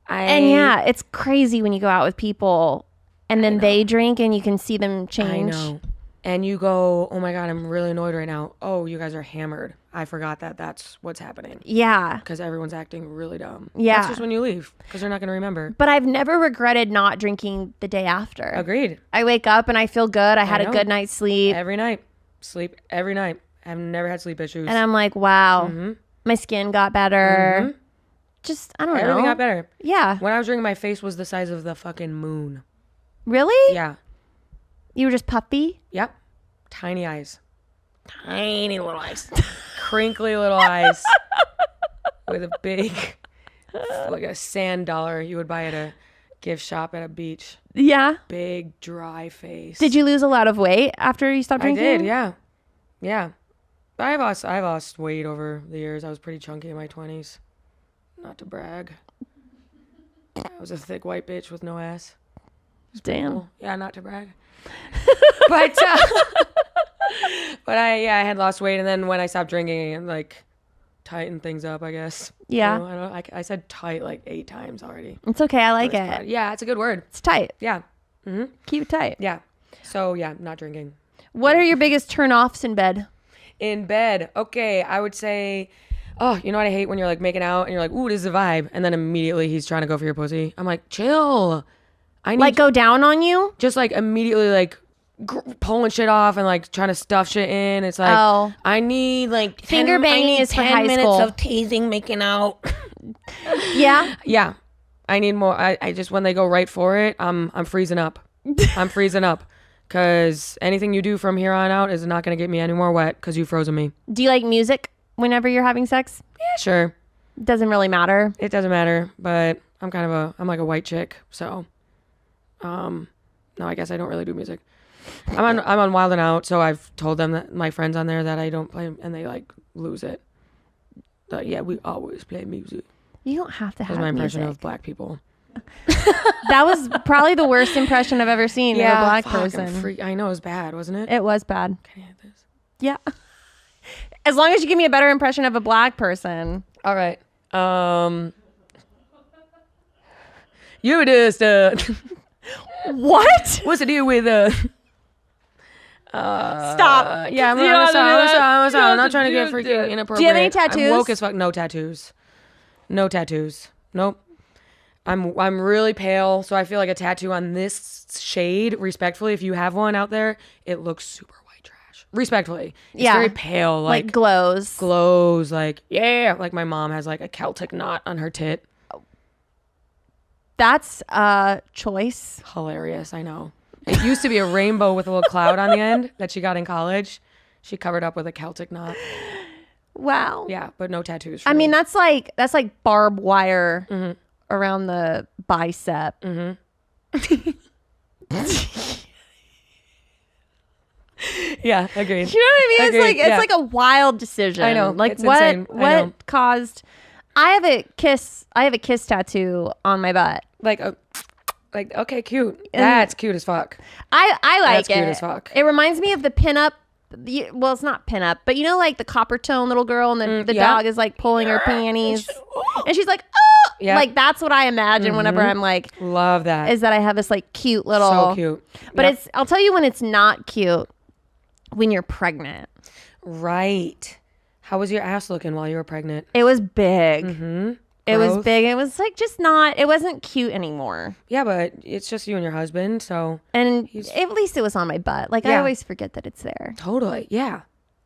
[SPEAKER 3] And yeah, it's crazy when you go out with people and then they drink and you can see them change.
[SPEAKER 4] I know. And you go, oh my God, I'm really annoyed right now. Oh, you guys are hammered. I forgot that's what's happening.
[SPEAKER 3] Yeah.
[SPEAKER 4] Because everyone's acting really dumb.
[SPEAKER 3] Yeah.
[SPEAKER 4] That's just when you leave because they're not going to remember.
[SPEAKER 3] But I've never regretted not drinking the day after.
[SPEAKER 4] Agreed.
[SPEAKER 3] I wake up and I feel good. I had a
[SPEAKER 4] know.
[SPEAKER 3] good night's sleep.
[SPEAKER 4] Every night. Sleep every night. I've never had sleep issues.
[SPEAKER 3] And I'm like, wow, my skin got better. Just, I don't know.
[SPEAKER 4] Everything got better.
[SPEAKER 3] Yeah.
[SPEAKER 4] When I was drinking, my face was the size of the fucking moon.
[SPEAKER 3] Really?
[SPEAKER 4] Yeah.
[SPEAKER 3] You were just puffy?
[SPEAKER 4] Yep. Tiny eyes. Tiny little eyes. Crinkly little eyes. With a big, like a sand dollar you would buy at a gift shop at a beach.
[SPEAKER 3] Yeah.
[SPEAKER 4] Big, dry face.
[SPEAKER 3] Did you lose a lot of weight after you stopped
[SPEAKER 4] I
[SPEAKER 3] drinking?
[SPEAKER 4] did, yeah. Yeah. I lost weight over the years. I was pretty chunky in my 20s. Not to brag. I was a thick white bitch with no ass.
[SPEAKER 3] Damn.
[SPEAKER 4] Cool. Yeah, not to brag. but I had lost weight, and then when I stopped drinking, and like tightened things up, I guess.
[SPEAKER 3] Yeah.
[SPEAKER 4] So, I said tight like 8 times already.
[SPEAKER 3] It's okay. I like
[SPEAKER 4] That's
[SPEAKER 3] it.
[SPEAKER 4] fine. Yeah, it's a good word.
[SPEAKER 3] It's tight.
[SPEAKER 4] Yeah.
[SPEAKER 3] Keep it tight.
[SPEAKER 4] Yeah. So yeah, not drinking.
[SPEAKER 3] What are your biggest turn-offs in bed?
[SPEAKER 4] In bed, okay, I would say, oh, you know what I hate when you're like making out and you're like, ooh, this is a vibe, and then immediately he's trying to go for your pussy. I'm like, chill. I need
[SPEAKER 3] Like go down on you?
[SPEAKER 4] just like immediately like pulling shit off and like trying to stuff shit in. It's like,
[SPEAKER 3] Oh.
[SPEAKER 4] I need like
[SPEAKER 3] Finger banging is for
[SPEAKER 4] 10
[SPEAKER 3] high
[SPEAKER 4] minutes
[SPEAKER 3] school.
[SPEAKER 4] of teasing, making out.
[SPEAKER 3] Yeah.
[SPEAKER 4] Yeah, I need more. I just when they go right for it, I'm freezing up. I'm freezing up because anything you do from here on out is not gonna get me any more wet because you've frozen me.
[SPEAKER 3] Do you like music whenever you're having sex?
[SPEAKER 4] Yeah, sure.
[SPEAKER 3] Doesn't really matter.
[SPEAKER 4] It doesn't matter, but I'm like a white chick, so no, I guess I don't really do music. I'm on Wild and Out, so I've told them that my friends on there that I don't play, and they like lose it. But yeah, we always play music.
[SPEAKER 3] You don't have to have
[SPEAKER 4] That's my impression
[SPEAKER 3] music.
[SPEAKER 4] of black people.
[SPEAKER 3] That was probably the worst impression I've ever seen of a black
[SPEAKER 4] fuck, I'm
[SPEAKER 3] person.
[SPEAKER 4] I know it was bad, wasn't it?
[SPEAKER 3] It was bad.
[SPEAKER 4] Can I have this?
[SPEAKER 3] Yeah. As long as you give me a better impression of a black person.
[SPEAKER 4] All right. You just
[SPEAKER 3] What?
[SPEAKER 4] what's the deal with
[SPEAKER 3] Stop.
[SPEAKER 4] yeah, I'm
[SPEAKER 3] You don't have to do it.
[SPEAKER 4] I'm not trying to get freaking inappropriate.
[SPEAKER 3] Do you have any
[SPEAKER 4] I'm
[SPEAKER 3] tattoos?
[SPEAKER 4] woke as fuck. No tattoos. No tattoos. Nope. I'm really pale, so I feel like a tattoo on this shade, respectfully, if you have one out there, it looks super white trash. Respectfully. It's
[SPEAKER 3] Yeah.
[SPEAKER 4] very pale,
[SPEAKER 3] Like glows.
[SPEAKER 4] glows, like, yeah. Like my mom has like a Celtic knot on her tit.
[SPEAKER 3] That's a choice.
[SPEAKER 4] Hilarious, I know. It used to be a rainbow with a little cloud on the end that she got in college. She covered up with a Celtic knot.
[SPEAKER 3] Wow.
[SPEAKER 4] Yeah, but no tattoos. For
[SPEAKER 3] I
[SPEAKER 4] me.
[SPEAKER 3] mean, that's like barbed wire around the bicep.
[SPEAKER 4] yeah, agreed.
[SPEAKER 3] You know what I mean?
[SPEAKER 4] Agreed,
[SPEAKER 3] It's
[SPEAKER 4] yeah.
[SPEAKER 3] like a wild decision.
[SPEAKER 4] I know,
[SPEAKER 3] Like
[SPEAKER 4] it's
[SPEAKER 3] what
[SPEAKER 4] insane. I know.
[SPEAKER 3] what caused I have a kiss tattoo on my butt.
[SPEAKER 4] Like okay, cute. That's cute as fuck.
[SPEAKER 3] I like
[SPEAKER 4] That's
[SPEAKER 3] it.
[SPEAKER 4] cute as fuck.
[SPEAKER 3] It reminds me of the pinup. Well, it's not pinup, but you know, like the copper tone little girl, and the
[SPEAKER 4] yeah.
[SPEAKER 3] dog is like pulling her panties, and she's like, oh,
[SPEAKER 4] Yeah.
[SPEAKER 3] like that's what I imagine whenever I'm like,
[SPEAKER 4] Love that.
[SPEAKER 3] is that I have this like cute little,
[SPEAKER 4] so cute.
[SPEAKER 3] But
[SPEAKER 4] Yep.
[SPEAKER 3] I'll tell you when it's not cute, when you're pregnant.
[SPEAKER 4] Right. How was your ass looking while you were pregnant?
[SPEAKER 3] It was big. It was
[SPEAKER 4] Growth?
[SPEAKER 3] big. It was like just not. It wasn't cute anymore.
[SPEAKER 4] Yeah, but it's just you and your husband, so
[SPEAKER 3] And at least it was on my butt. Like I
[SPEAKER 4] Yeah.
[SPEAKER 3] always forget that it's there.
[SPEAKER 4] totally. Yeah.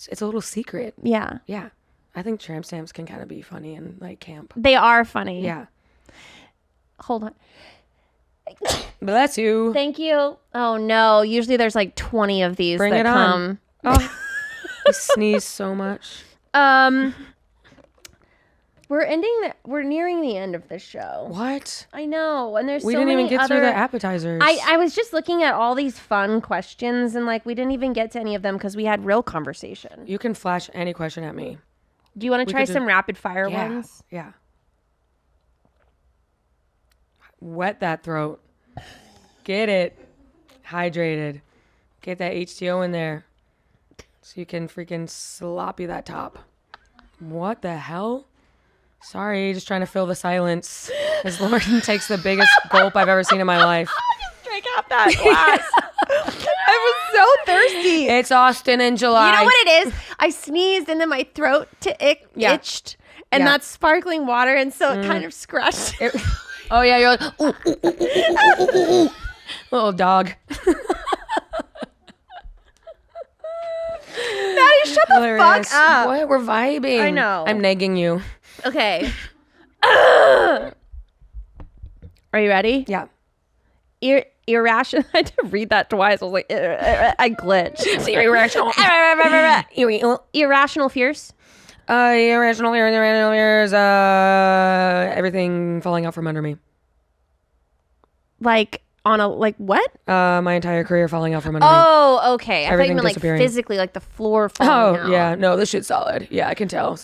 [SPEAKER 4] It's a little secret.
[SPEAKER 3] Yeah,
[SPEAKER 4] Yeah. I think tramp stamps can kind of be funny and like camp.
[SPEAKER 3] they are funny.
[SPEAKER 4] Yeah.
[SPEAKER 3] Hold on.
[SPEAKER 4] Bless you.
[SPEAKER 3] Thank you. Oh no. Usually there's like 20 of these
[SPEAKER 4] Bring
[SPEAKER 3] that
[SPEAKER 4] it
[SPEAKER 3] come.
[SPEAKER 4] on. Oh, I sneeze so much.
[SPEAKER 3] We're nearing the end of this show.
[SPEAKER 4] What?
[SPEAKER 3] I know. And there's
[SPEAKER 4] We
[SPEAKER 3] so
[SPEAKER 4] didn't
[SPEAKER 3] many
[SPEAKER 4] even get
[SPEAKER 3] other
[SPEAKER 4] through the appetizers.
[SPEAKER 3] I was just looking at all these fun questions and like we didn't even get to any of them because we had real conversation.
[SPEAKER 4] You can flash any question at me.
[SPEAKER 3] Do you want to try
[SPEAKER 4] could do-
[SPEAKER 3] some rapid fire
[SPEAKER 4] Yeah.
[SPEAKER 3] ones?
[SPEAKER 4] Yeah. Wet that throat. Get it. Hydrated. Get that H2O in there. So you can freaking sloppy that top. What the hell? Sorry, just trying to fill the silence. As Lauren takes the biggest gulp I've ever seen in my life.
[SPEAKER 3] Drink out that glass. I was so thirsty.
[SPEAKER 4] It's Austin in July.
[SPEAKER 3] You know what it is? I sneezed and then my throat itched. And
[SPEAKER 4] Yeah.
[SPEAKER 3] that's sparkling water. And so it kind of scratched.
[SPEAKER 4] Oh yeah, you're like, ooh, ooh, ooh, ooh, ooh, ooh, ooh. Little dog.
[SPEAKER 3] Maddie, shut the
[SPEAKER 4] Hilarious.
[SPEAKER 3] fuck up.
[SPEAKER 4] What? We're vibing.
[SPEAKER 3] I know.
[SPEAKER 4] I'm negging you.
[SPEAKER 3] Okay. Are you ready?
[SPEAKER 4] Yeah.
[SPEAKER 3] Irrational. I had to read that twice. I was like, I glitched.
[SPEAKER 4] Irrational.
[SPEAKER 3] Irrational fears.
[SPEAKER 4] Irrational fears. Everything falling out from under me.
[SPEAKER 3] Like on a what?
[SPEAKER 4] My entire career falling out from under me.
[SPEAKER 3] Oh, okay. I thought you
[SPEAKER 4] Everything
[SPEAKER 3] meant like
[SPEAKER 4] disappearing.
[SPEAKER 3] physically, like the floor falling out.
[SPEAKER 4] Oh, yeah. No, this shit's solid. Yeah, I can tell.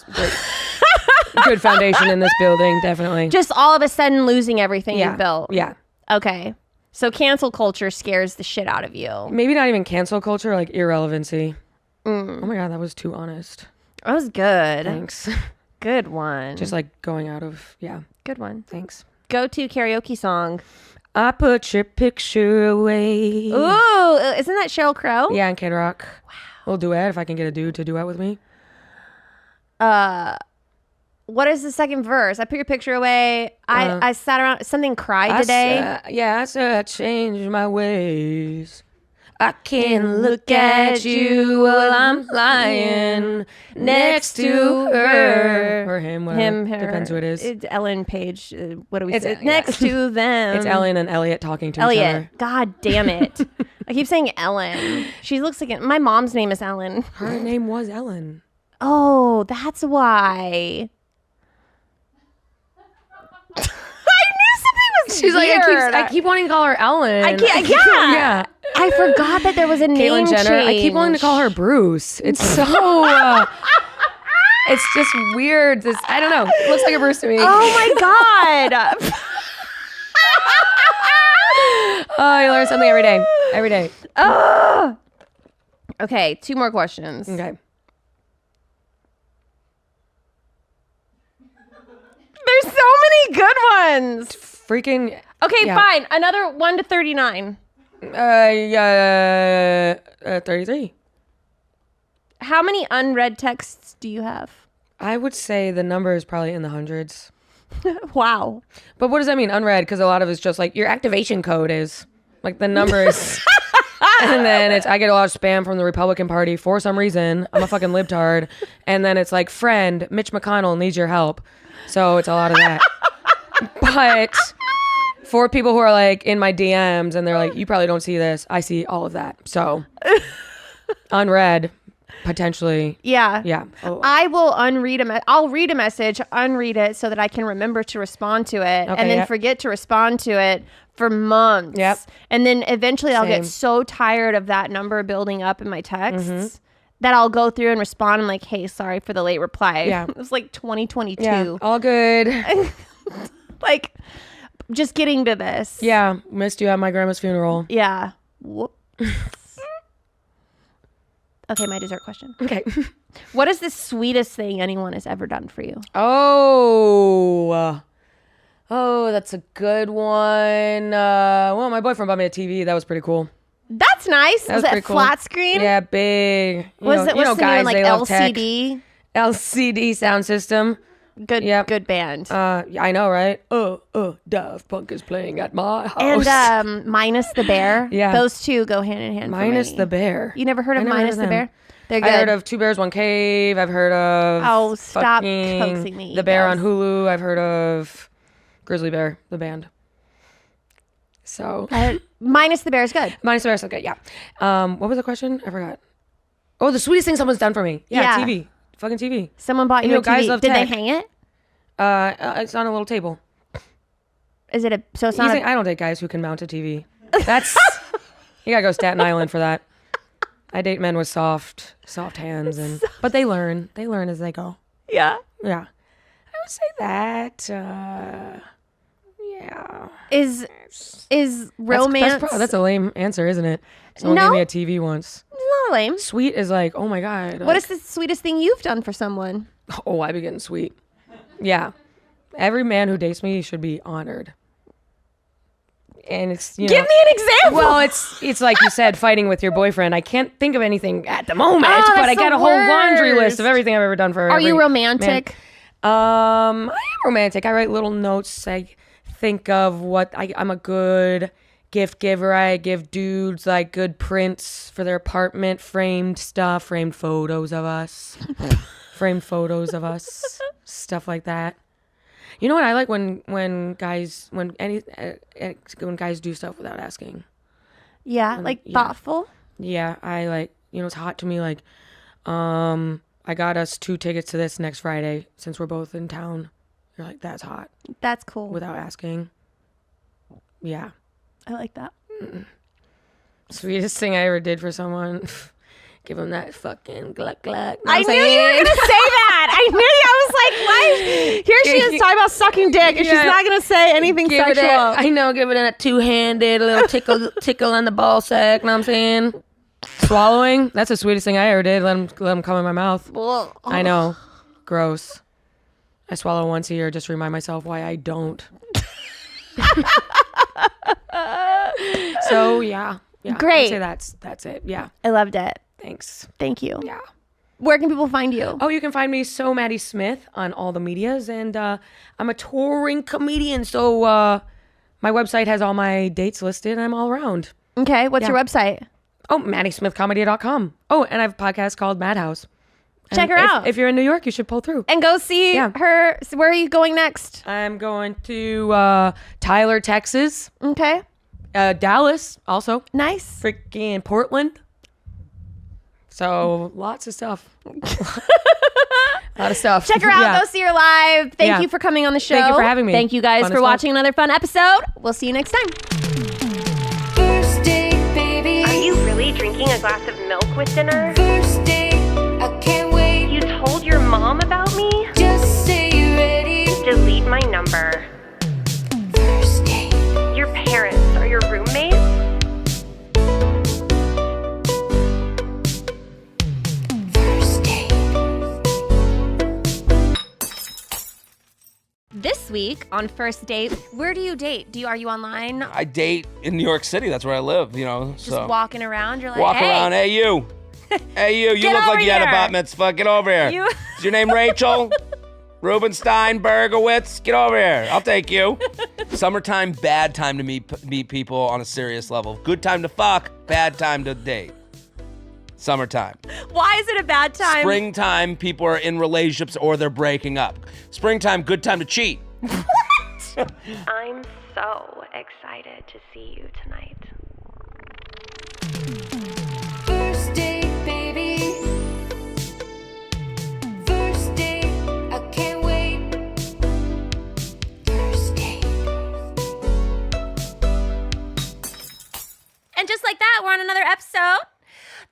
[SPEAKER 4] Good foundation in this building, definitely.
[SPEAKER 3] Just all of a sudden losing everything
[SPEAKER 4] yeah.
[SPEAKER 3] you built.
[SPEAKER 4] Yeah.
[SPEAKER 3] Okay. So cancel culture scares the shit out of you.
[SPEAKER 4] Maybe not even cancel culture, like irrelevancy. Oh my God, that was too honest.
[SPEAKER 3] That was good.
[SPEAKER 4] Thanks.
[SPEAKER 3] Good one.
[SPEAKER 4] Just like going out of, yeah.
[SPEAKER 3] Good one.
[SPEAKER 4] Thanks.
[SPEAKER 3] Go-to karaoke song.
[SPEAKER 4] I put your picture away.
[SPEAKER 3] Ooh, isn't that Sheryl Crow?
[SPEAKER 4] Yeah, and Kid Rock. Wow. We'll duet if I can get a dude to duet with me.
[SPEAKER 3] What is the second verse? I put your picture away. I sat around. Something cried today.
[SPEAKER 4] I said I changed my ways. I can look at you while I'm lying next to her. Or him, whatever.
[SPEAKER 3] Him, her.
[SPEAKER 4] Depends who it is.
[SPEAKER 3] It's Ellen Page. What do we say?
[SPEAKER 4] yeah.
[SPEAKER 3] Next to them.
[SPEAKER 4] It's Ellen and Elliot talking to each other.
[SPEAKER 3] Elliot. God damn it. I keep saying Ellen. She looks like my mom's name is Ellen.
[SPEAKER 4] Her name was Ellen.
[SPEAKER 3] Oh, that's why. I knew something was
[SPEAKER 4] She's
[SPEAKER 3] weird.
[SPEAKER 4] like, I keep wanting to call her Ellen.
[SPEAKER 3] I can't,
[SPEAKER 4] Yeah.
[SPEAKER 3] I forgot that there was a name
[SPEAKER 4] Caitlyn Jenner.
[SPEAKER 3] change.
[SPEAKER 4] I keep wanting to call her Bruce. It's so. It's just weird. I don't know. It looks like a Bruce to me.
[SPEAKER 3] Oh my god.
[SPEAKER 4] Oh, you learn something every day. Every day.
[SPEAKER 3] Okay, 2 more questions.
[SPEAKER 4] Okay.
[SPEAKER 3] There's so many good ones.
[SPEAKER 4] Freaking.
[SPEAKER 3] Okay,
[SPEAKER 4] yeah.
[SPEAKER 3] fine. Another 1 to 39.
[SPEAKER 4] 33.
[SPEAKER 3] How many unread texts do you have?
[SPEAKER 4] I would say the number is probably in the hundreds.
[SPEAKER 3] Wow.
[SPEAKER 4] But what does that mean, unread? Because a lot of it's just like your activation code is like the numbers. And then I get a lot of spam from the Republican Party for some reason. I'm a fucking libtard. And then it's like, friend, Mitch McConnell needs your help. So it's a lot of that. But for people who are like in my DMs and they're like, you probably don't see this, I see all of that. So unread, potentially.
[SPEAKER 3] Yeah.
[SPEAKER 4] Yeah. Oh.
[SPEAKER 3] I will I'll read a message, unread it so that I can remember to respond to it and then forget to respond to it for months.
[SPEAKER 4] Yep.
[SPEAKER 3] And then eventually I'll get
[SPEAKER 4] Same.
[SPEAKER 3] so tired of that number building up in my texts that I'll go through and respond. I'm like, hey, sorry for the late reply.
[SPEAKER 4] Yeah.
[SPEAKER 3] It was like 2022.
[SPEAKER 4] Yeah. All good.
[SPEAKER 3] Like, just getting to this.
[SPEAKER 4] Yeah. Missed you at my grandma's funeral.
[SPEAKER 3] Yeah. Whoop. Okay, my dessert question.
[SPEAKER 4] Okay.
[SPEAKER 3] What is the sweetest thing anyone has ever done for you?
[SPEAKER 4] Oh, that's a good one. Well, my boyfriend bought me a TV. That was pretty cool.
[SPEAKER 3] That's nice.
[SPEAKER 4] That
[SPEAKER 3] was
[SPEAKER 4] was
[SPEAKER 3] it
[SPEAKER 4] pretty cool.
[SPEAKER 3] flat screen?
[SPEAKER 4] Yeah, big.
[SPEAKER 3] Was it
[SPEAKER 4] guys,
[SPEAKER 3] like
[SPEAKER 4] they love tech.
[SPEAKER 3] LCD?
[SPEAKER 4] LCD sound system.
[SPEAKER 3] Good,
[SPEAKER 4] Yep.
[SPEAKER 3] good band.
[SPEAKER 4] I know, right? Daft Punk is playing at my house.
[SPEAKER 3] And Minus the Bear.
[SPEAKER 4] Yeah.
[SPEAKER 3] Those two go hand in hand.
[SPEAKER 4] Minus
[SPEAKER 3] for me.
[SPEAKER 4] the Bear.
[SPEAKER 3] You never heard of
[SPEAKER 4] I never
[SPEAKER 3] Minus
[SPEAKER 4] heard
[SPEAKER 3] the
[SPEAKER 4] of them.
[SPEAKER 3] Bear? They're good.
[SPEAKER 4] I heard of Two Bears, One Cave. I've heard of.
[SPEAKER 3] Oh, stop
[SPEAKER 4] fucking
[SPEAKER 3] coaxing me.
[SPEAKER 4] The Bear
[SPEAKER 3] Yes.
[SPEAKER 4] on Hulu. I've heard of Grizzly Bear, the band. So.
[SPEAKER 3] Minus the Bear is good.
[SPEAKER 4] Minus the Bear, so good, yeah. What was the question? I forgot. Oh, the sweetest thing someone's done for me. Yeah,
[SPEAKER 3] Yeah.
[SPEAKER 4] TV. Fucking TV.
[SPEAKER 3] Someone bought
[SPEAKER 4] You
[SPEAKER 3] you
[SPEAKER 4] know,
[SPEAKER 3] a
[SPEAKER 4] guys
[SPEAKER 3] TV.
[SPEAKER 4] love
[SPEAKER 3] Did
[SPEAKER 4] tech.
[SPEAKER 3] they hang it?
[SPEAKER 4] It's on a little table.
[SPEAKER 3] Is it so it's not
[SPEAKER 4] I don't date guys who can mount a TV. That's you gotta go Staten Island for that. I date men with soft hands, but they learn as they go.
[SPEAKER 3] Yeah.
[SPEAKER 4] Yeah, I would say that. Yeah,
[SPEAKER 3] Is romance
[SPEAKER 4] That's a lame answer, isn't it? Someone
[SPEAKER 3] No.
[SPEAKER 4] gave me a TV once.
[SPEAKER 3] not lame.
[SPEAKER 4] Sweet is like, oh my god.
[SPEAKER 3] What is the sweetest thing you've done for someone?
[SPEAKER 4] Oh, I be getting sweet. Yeah, every man who dates me should be honored. And it's
[SPEAKER 3] Give me an example.
[SPEAKER 4] Well, it's like you said, fighting with your boyfriend. I can't think of anything at the moment,
[SPEAKER 3] Oh,
[SPEAKER 4] but
[SPEAKER 3] that's
[SPEAKER 4] I got
[SPEAKER 3] the
[SPEAKER 4] a whole laundry
[SPEAKER 3] worst.
[SPEAKER 4] list of everything I've ever done for.
[SPEAKER 3] Are
[SPEAKER 4] every
[SPEAKER 3] you romantic?
[SPEAKER 4] man. I am romantic. I write little notes. I think of what I'm a good gift giver. I give dudes like good prints for their apartment, framed stuff, framed photos of us, stuff like that. You know what I like when guys do stuff without asking.
[SPEAKER 3] Yeah, like thoughtful.
[SPEAKER 4] Yeah, I like, it's hot to me. Like, I got us 2 tickets to this next Friday since we're both in town. You're like, that's hot
[SPEAKER 3] That's cool.
[SPEAKER 4] without asking. Yeah.
[SPEAKER 3] I like that.
[SPEAKER 4] Sweetest thing I ever did for someone Give him that fucking gluck gluck.
[SPEAKER 3] I knew you were gonna say that. I knew you. I was like, why? Here she is talking about sucking dick, and she's not gonna say anything sexual.
[SPEAKER 4] I know, give it a two-handed, a little tickle on the ball sack. Know what I'm saying? Swallowing. That's the sweetest thing I ever did. Let him come in my mouth. I know. Gross. I swallow once a year just to remind myself why I don't. So yeah.
[SPEAKER 3] Great.
[SPEAKER 4] I'd say that's it. Yeah.
[SPEAKER 3] I loved it.
[SPEAKER 4] Thanks.
[SPEAKER 3] Thank you.
[SPEAKER 4] Yeah.
[SPEAKER 3] Where can people find you?
[SPEAKER 4] Oh, you can find me Maddie Smith on all the medias, and I'm a touring comedian. So my website has all my dates listed. And I'm all around.
[SPEAKER 3] Okay. What's your website?
[SPEAKER 4] Oh, MaddieSmithComedy.com. Oh, and I have a podcast called Madhouse.
[SPEAKER 3] Check her out.
[SPEAKER 4] If you're in New York, you should pull through.
[SPEAKER 3] And go see her. So where are you going next?
[SPEAKER 4] I'm going to Tyler, Texas.
[SPEAKER 3] Okay.
[SPEAKER 4] Dallas, also.
[SPEAKER 3] Nice.
[SPEAKER 4] Freaking Portland. So lots of stuff. A lot of stuff.
[SPEAKER 3] Check her out.
[SPEAKER 4] Yeah.
[SPEAKER 3] Go see her live. Thank you for coming on the show.
[SPEAKER 4] Thank you for having me.
[SPEAKER 3] Thank you guys
[SPEAKER 4] Fun
[SPEAKER 3] for
[SPEAKER 4] as
[SPEAKER 3] watching another fun episode. We'll see you next time.
[SPEAKER 2] First date, baby.
[SPEAKER 1] Are you really drinking a glass of milk with dinner?
[SPEAKER 2] First date, I can't wait.
[SPEAKER 1] You told your mom about me?
[SPEAKER 2] Just say you're ready.
[SPEAKER 1] Delete my number.
[SPEAKER 2] First date.
[SPEAKER 1] Your parents are your roommates?
[SPEAKER 2] First date.
[SPEAKER 3] This week on First Date, where do you date? Are you online?
[SPEAKER 5] I date in New York City. That's where I live, you know.
[SPEAKER 3] Just
[SPEAKER 5] so
[SPEAKER 3] walking around. You're like,
[SPEAKER 5] walk
[SPEAKER 3] hey.
[SPEAKER 5] around. Hey, you. Hey, you. You
[SPEAKER 3] Get
[SPEAKER 5] look
[SPEAKER 3] over
[SPEAKER 5] like you had a
[SPEAKER 3] here.
[SPEAKER 5] bat mitzvah. Get over here.
[SPEAKER 3] You-
[SPEAKER 5] Is your name Rachel? Rubenstein, Bergowitz? Get over here. I'll take you. Summertime, bad time to meet people on a serious level. Good time to fuck, bad time to date. Summertime.
[SPEAKER 3] Why is it a bad time?
[SPEAKER 5] Springtime, people are in relationships or they're breaking up. Springtime, good time to cheat.
[SPEAKER 1] I'm so excited to see you tonight.
[SPEAKER 2] First date, baby. First date, I can't wait. First date.
[SPEAKER 3] And just like that, we're on another episode.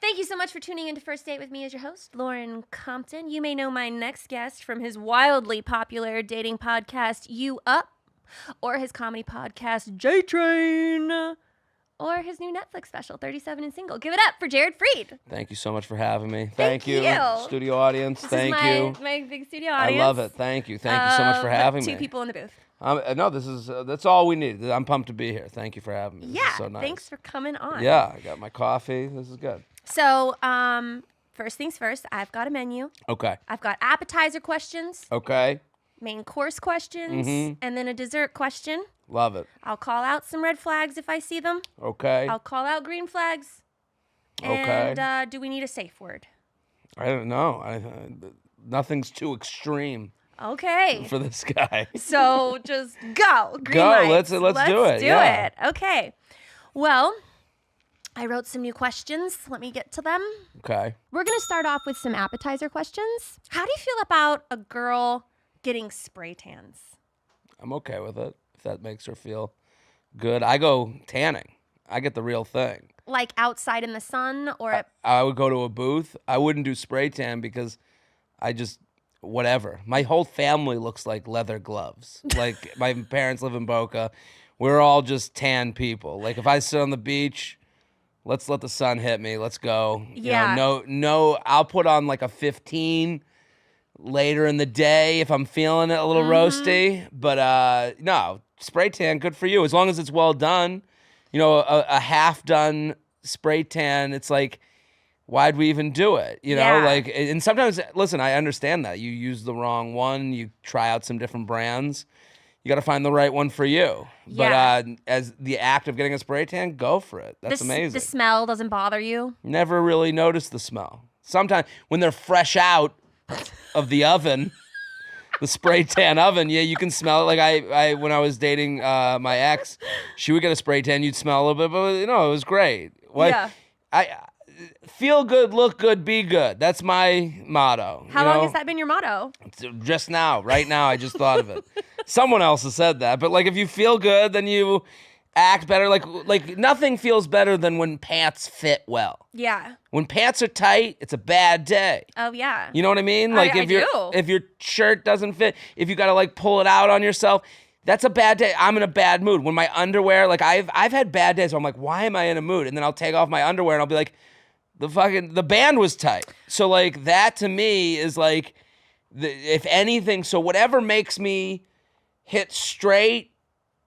[SPEAKER 3] Thank you so much for tuning in to First Date with me as your host, Lauren Compton. You may know my next guest from his wildly popular dating podcast, You Up, or his comedy podcast, J Train, or his new Netflix special, 37 and Single. Give it up for Jared Freed.
[SPEAKER 5] Thank you so much for having me.
[SPEAKER 3] Thank you.
[SPEAKER 5] Studio audience.
[SPEAKER 3] This
[SPEAKER 5] Thank
[SPEAKER 3] is
[SPEAKER 5] you.
[SPEAKER 3] my big studio audience.
[SPEAKER 5] I love it. Thank you. Thank you so much for having me.
[SPEAKER 3] Two people in the booth.
[SPEAKER 5] No, this is that's all we need. I'm pumped to be here. Thank you for having me. This
[SPEAKER 3] Yeah,
[SPEAKER 5] is so nice.
[SPEAKER 3] thanks for coming on.
[SPEAKER 5] Yeah, I got my coffee. This is good.
[SPEAKER 3] So, first things first, I've got a menu.
[SPEAKER 5] Okay.
[SPEAKER 3] I've got appetizer questions,
[SPEAKER 5] Okay.
[SPEAKER 3] main course questions, and then a dessert question.
[SPEAKER 5] Love it.
[SPEAKER 3] I'll call out some red flags if I see them.
[SPEAKER 5] Okay.
[SPEAKER 3] I'll call out green flags.
[SPEAKER 5] Okay.
[SPEAKER 3] And do we need a safe word?
[SPEAKER 5] I don't know. Nothing's too extreme
[SPEAKER 3] Okay.
[SPEAKER 5] for this guy.
[SPEAKER 3] So just go. Green
[SPEAKER 5] Go.
[SPEAKER 3] lights.
[SPEAKER 5] Let's do it.
[SPEAKER 3] Do
[SPEAKER 5] Yeah.
[SPEAKER 3] it. Okay. Well, I wrote some new questions. Let me get to them.
[SPEAKER 5] Okay.
[SPEAKER 3] We're going to start off with some appetizer questions. How do you feel about a girl getting spray tans?
[SPEAKER 5] I'm okay with it if that makes her feel good. I go tanning. I get the real thing.
[SPEAKER 3] Like outside in the sun or at
[SPEAKER 5] I would go to a booth. I wouldn't do spray tan because I just whatever. My whole family looks like leather gloves. Like my parents live in Boca. We're all just tan people. Like if I sit on the beach, let's let the sun hit me. Let's go.
[SPEAKER 3] Yeah.
[SPEAKER 5] You know, no, I'll put on like a 15 later in the day if I'm feeling it a little roasty. But no, spray tan, good for you. As long as it's well done. You know, a half done spray tan, it's like, why'd we even do it? You know,
[SPEAKER 3] Yeah.
[SPEAKER 5] like, and sometimes, listen, I understand that. You use the wrong one, you try out some different brands. You got to find the right one for you.
[SPEAKER 3] Yeah.
[SPEAKER 5] But as the act of getting a spray tan, go for it. That's amazing.
[SPEAKER 3] The smell doesn't bother you?
[SPEAKER 5] Never really noticed the smell. Sometimes when they're fresh out of the oven, the spray tan oven, yeah, you can smell it. Like I when I was dating my ex, she would get a spray tan, you'd smell a little bit, but you know, it was great.
[SPEAKER 3] Yeah.
[SPEAKER 5] I feel good, look good, be good. That's my motto.
[SPEAKER 3] How long has that been your motto?
[SPEAKER 5] Just now, right now, I just thought of it. Someone else has said that, but like if you feel good, then you act better. Like nothing feels better than when pants fit well.
[SPEAKER 3] Yeah.
[SPEAKER 5] When pants are tight, it's a bad day.
[SPEAKER 3] Oh yeah.
[SPEAKER 5] You know what I mean? Like
[SPEAKER 3] I do.
[SPEAKER 5] if your shirt doesn't fit, if you got to like pull it out on yourself, that's a bad day. I'm in a bad mood. When my underwear, like I've had bad days where I'm like, why am I in a mood? And then I'll take off my underwear and I'll be like, the band was tight. So like that to me is like, if anything, so whatever makes me hit straight,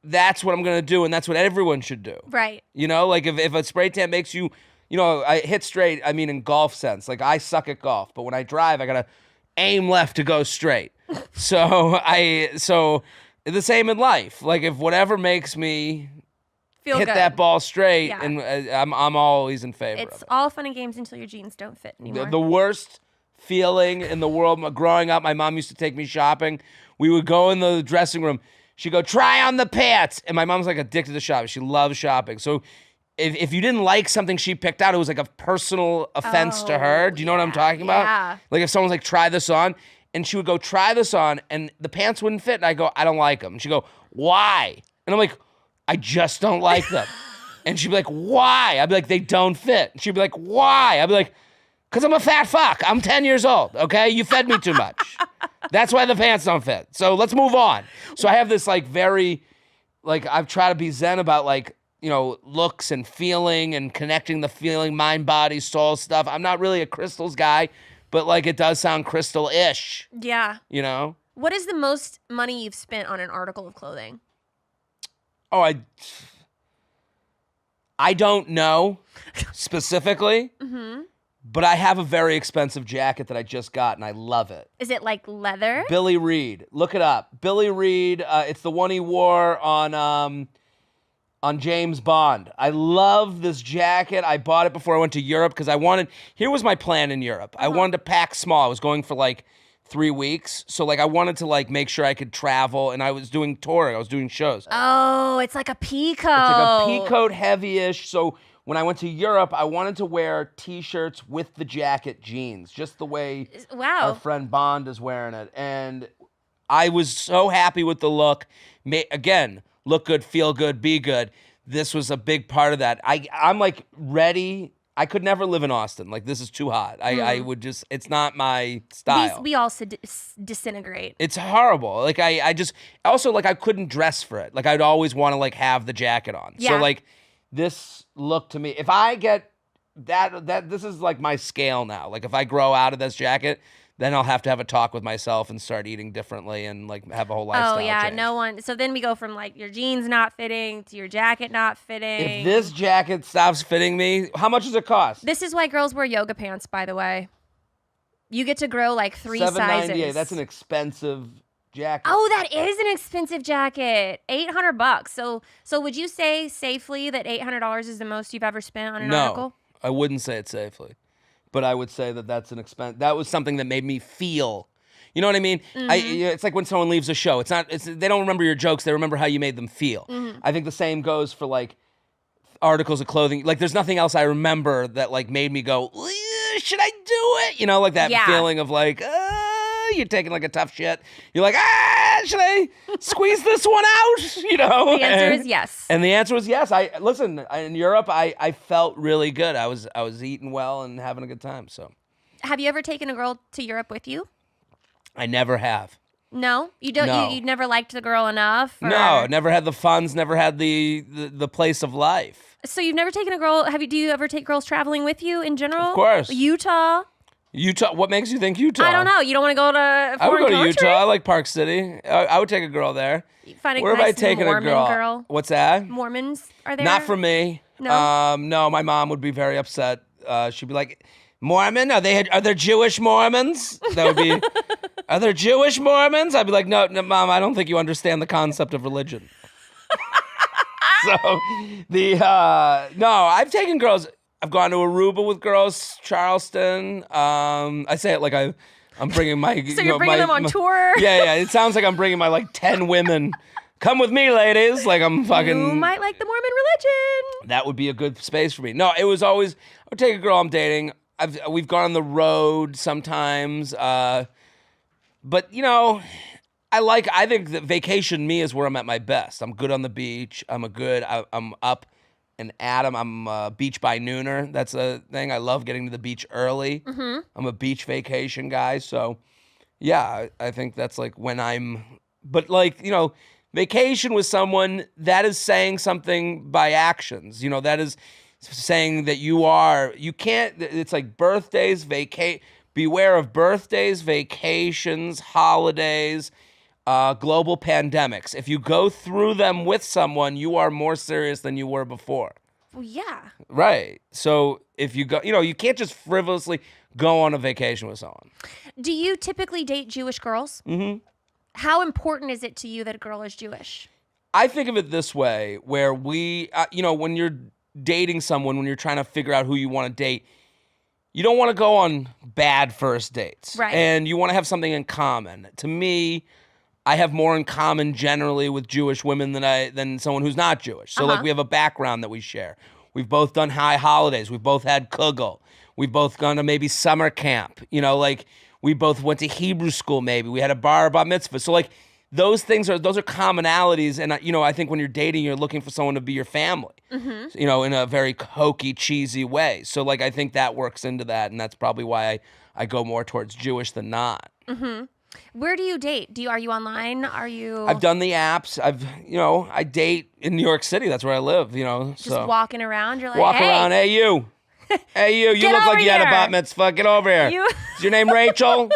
[SPEAKER 5] that's what I'm going to do. And that's what everyone should do.
[SPEAKER 3] Right.
[SPEAKER 5] You know, like if a spray tan makes you, I hit straight, I mean in golf sense. Like I suck at golf, but when I drive, I got to aim left to go straight. So the same in life. Like if whatever makes me
[SPEAKER 3] Feel
[SPEAKER 5] hit
[SPEAKER 3] good.
[SPEAKER 5] that ball straight,
[SPEAKER 3] Yeah.
[SPEAKER 5] and I'm always in favor
[SPEAKER 3] It's
[SPEAKER 5] of it.
[SPEAKER 3] all fun and games until your jeans don't fit anymore.
[SPEAKER 5] The worst feeling in the world. Growing up, my mom used to take me shopping. We would go in the dressing room. She'd go, try on the pants. And my mom's like addicted to shopping. She loves shopping. So if you didn't like something she picked out, it was like a personal offense to her. Do you know what I'm talking about?
[SPEAKER 3] yeah.
[SPEAKER 5] Like if someone's like, try this on. And she would go, try this on. And the pants wouldn't fit. And I go, I don't like them. And she'd go, why? And I'm like, I just don't like them. And she'd be like, why? I'd be like, they don't fit. And she'd be like, why? I'd be like, because I'm a fat fuck. I'm 10 years old, okay? You fed me too much. That's why the pants don't fit. So let's move on. So I have this like very, like I've tried to be zen about like, looks and feeling and connecting the feeling, mind, body, soul stuff. I'm not really a crystals guy, but like it does sound crystal-ish,
[SPEAKER 3] Yeah. What is the most money you've spent on an article of clothing?
[SPEAKER 5] Oh, I don't know specifically, but I have a very expensive jacket that I just got, and I love it.
[SPEAKER 3] Is it like leather?
[SPEAKER 5] Billy Reed. Look it up. Billy Reed. It's the one he wore on James Bond. I love this jacket. I bought it before I went to Europe because here was my plan in Europe. I wanted to pack small. I was going for like 3 weeks. So like I wanted to like make sure I could travel, and I was doing touring. I was doing shows.
[SPEAKER 3] Oh, it's like a peacoat.
[SPEAKER 5] It's like a peacoat heavy-ish. So when I went to Europe, I wanted to wear T-shirts with the jacket jeans, just the way our friend Bond is wearing it. And I was so happy with the look. Again, look good, feel good, be good. This was a big part of that. I'm like ready. I could never live in Austin. Like this is too hot. I would just, it's not my style.
[SPEAKER 3] We all disintegrate.
[SPEAKER 5] It's horrible. Like I just, also like I couldn't dress for it. Like I'd always want to like have the jacket on.
[SPEAKER 3] Yeah.
[SPEAKER 5] So like this look to me, if I get that this is like my scale now. Like if I grow out of this jacket, then I'll have to have a talk with myself and start eating differently and like have a whole lifestyle change.
[SPEAKER 3] No one. So then we go from like your jeans not fitting to your jacket not fitting.
[SPEAKER 5] If this jacket stops fitting me, how much does it cost?
[SPEAKER 3] This is why girls wear yoga pants, by the way. You get to grow like 3 sizes.
[SPEAKER 5] $7.98. That's an expensive jacket.
[SPEAKER 3] Oh, that is an expensive jacket. $800. So would you say safely that $800 is the most you've ever spent on an article?
[SPEAKER 5] No, I wouldn't say it safely. But I would say that that's an expense. That was something that made me feel. You know what I mean? It's like when someone leaves a show. They don't remember your jokes. They remember how you made them feel. I think the same goes for like articles of clothing. Like there's nothing else I remember that like made me go, should I do it? Like that feeling of like, you're taking like a tough shit. You're like, should I squeeze this one out?
[SPEAKER 3] The answer is yes.
[SPEAKER 5] And the answer was yes. In Europe, I felt really good. I was eating well and having a good time. So,
[SPEAKER 3] have you ever taken a girl to Europe with you?
[SPEAKER 5] I never have.
[SPEAKER 3] No, you don't.
[SPEAKER 5] No.
[SPEAKER 3] You never liked the girl enough. Or?
[SPEAKER 5] No, never had the funds. Never had the place of life.
[SPEAKER 3] So you've never taken a girl. Do you ever take girls traveling with you in general?
[SPEAKER 5] Of course.
[SPEAKER 3] Utah.
[SPEAKER 5] What makes you think Utah?
[SPEAKER 3] I don't know. You don't want to go to a
[SPEAKER 5] I would
[SPEAKER 3] foreign
[SPEAKER 5] go to
[SPEAKER 3] country?
[SPEAKER 5] Utah. I like Park City. I would take a girl there.
[SPEAKER 3] Find a
[SPEAKER 5] Where
[SPEAKER 3] nice
[SPEAKER 5] have I taken
[SPEAKER 3] Mormon
[SPEAKER 5] a girl? What's that?
[SPEAKER 3] Mormons are there?
[SPEAKER 5] Not for me.
[SPEAKER 3] No?
[SPEAKER 5] No, my mom would be very upset. She'd be like, Mormon? Are there Jewish Mormons? That would be, are there Jewish Mormons? I'd be like, no, Mom, I don't think you understand the concept of religion. So, no, I've taken girls. I've gone to Aruba with girls, Charleston. I say it like I'm bringing my.
[SPEAKER 3] So you're bringing them on tour?
[SPEAKER 5] Yeah. It sounds like I'm bringing my like 10 women. Come with me, ladies. Like I'm fucking.
[SPEAKER 3] You might like the Mormon religion.
[SPEAKER 5] That would be a good space for me. No, it was always. I would take a girl I'm dating. We've gone on the road sometimes, but I think that vacation me is where I'm at my best. I'm good on the beach. I'm up and Adam. I'm a beach by nooner. That's a thing. I love getting to the beach early. Mm-hmm. I'm a beach vacation guy. So, yeah, I think that's like when but like, vacation with someone, that is saying something by actions. That is saying that you can't, it's like birthdays, beware of birthdays, vacations, holidays, global pandemics. If you go through them with someone, you are more serious than you were before.
[SPEAKER 3] Well, yeah.
[SPEAKER 5] Right. So if you go, you can't just frivolously go on a vacation with someone.
[SPEAKER 3] Do you typically date Jewish girls? Mm-hmm. How important is it to you that a girl is Jewish?
[SPEAKER 5] I think of it this way, where when you're dating someone, when you're trying to figure out who you want to date, you don't want to go on bad first dates.
[SPEAKER 3] Right.
[SPEAKER 5] And you want to have something in common. To me, I have more in common generally with Jewish women than someone who's not Jewish. So like we have a background that we share. We've both done high holidays. We've both had kugel. We've both gone to maybe summer camp. Like we both went to Hebrew school maybe. We had a bar mitzvah. So like those are commonalities. And I think when you're dating, you're looking for someone to be your family. Mm-hmm. In a very hokey, cheesy way. So like I think that works into that, and that's probably why I go more towards Jewish than not.
[SPEAKER 3] Mm-hmm. Where do you date? Are you online? Are you?
[SPEAKER 5] I've done the apps. I date in New York City. That's where I live.
[SPEAKER 3] Just walking around. You're like,
[SPEAKER 5] walk
[SPEAKER 3] hey.
[SPEAKER 5] around. Hey, you. Hey, you. You look like you had a bat mitzvah. Get over here. Is your name Rachel?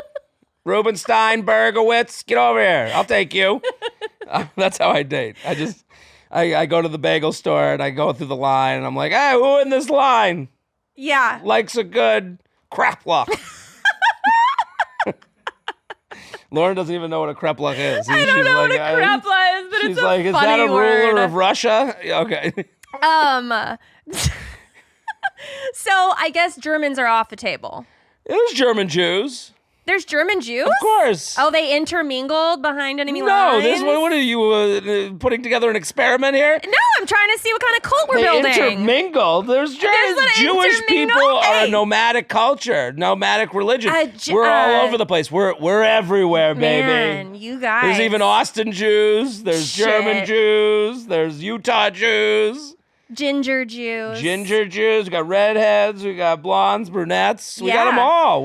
[SPEAKER 5] Rubenstein, Bergowitz? Get over here. I'll take you. That's how I date. I go to the bagel store and I go through the line and I'm like, hey, who in this line?
[SPEAKER 3] Yeah.
[SPEAKER 5] Likes a good crapluck. Lauren doesn't even know what a kreplach is.
[SPEAKER 3] I don't know what a kreplach is, but it's a funny word. She's like, is that a ruler of Russia? Okay. So I guess Germans are off the table.
[SPEAKER 5] There's German Jews.
[SPEAKER 3] There's German Jews?
[SPEAKER 5] Of course.
[SPEAKER 3] Oh, they intermingled behind enemy lines?
[SPEAKER 5] No, what are you putting together an experiment here?
[SPEAKER 3] No, I'm trying to see what kind of cult we're building.
[SPEAKER 5] Intermingled. Jewish people are a nomadic culture, nomadic religion. We're all over the place. We're everywhere, baby.
[SPEAKER 3] Man, you guys.
[SPEAKER 5] There's even Austin Jews. There's German Jews. There's Utah Jews.
[SPEAKER 3] Ginger Jews.
[SPEAKER 5] We got redheads. We got blondes, brunettes. We got them all.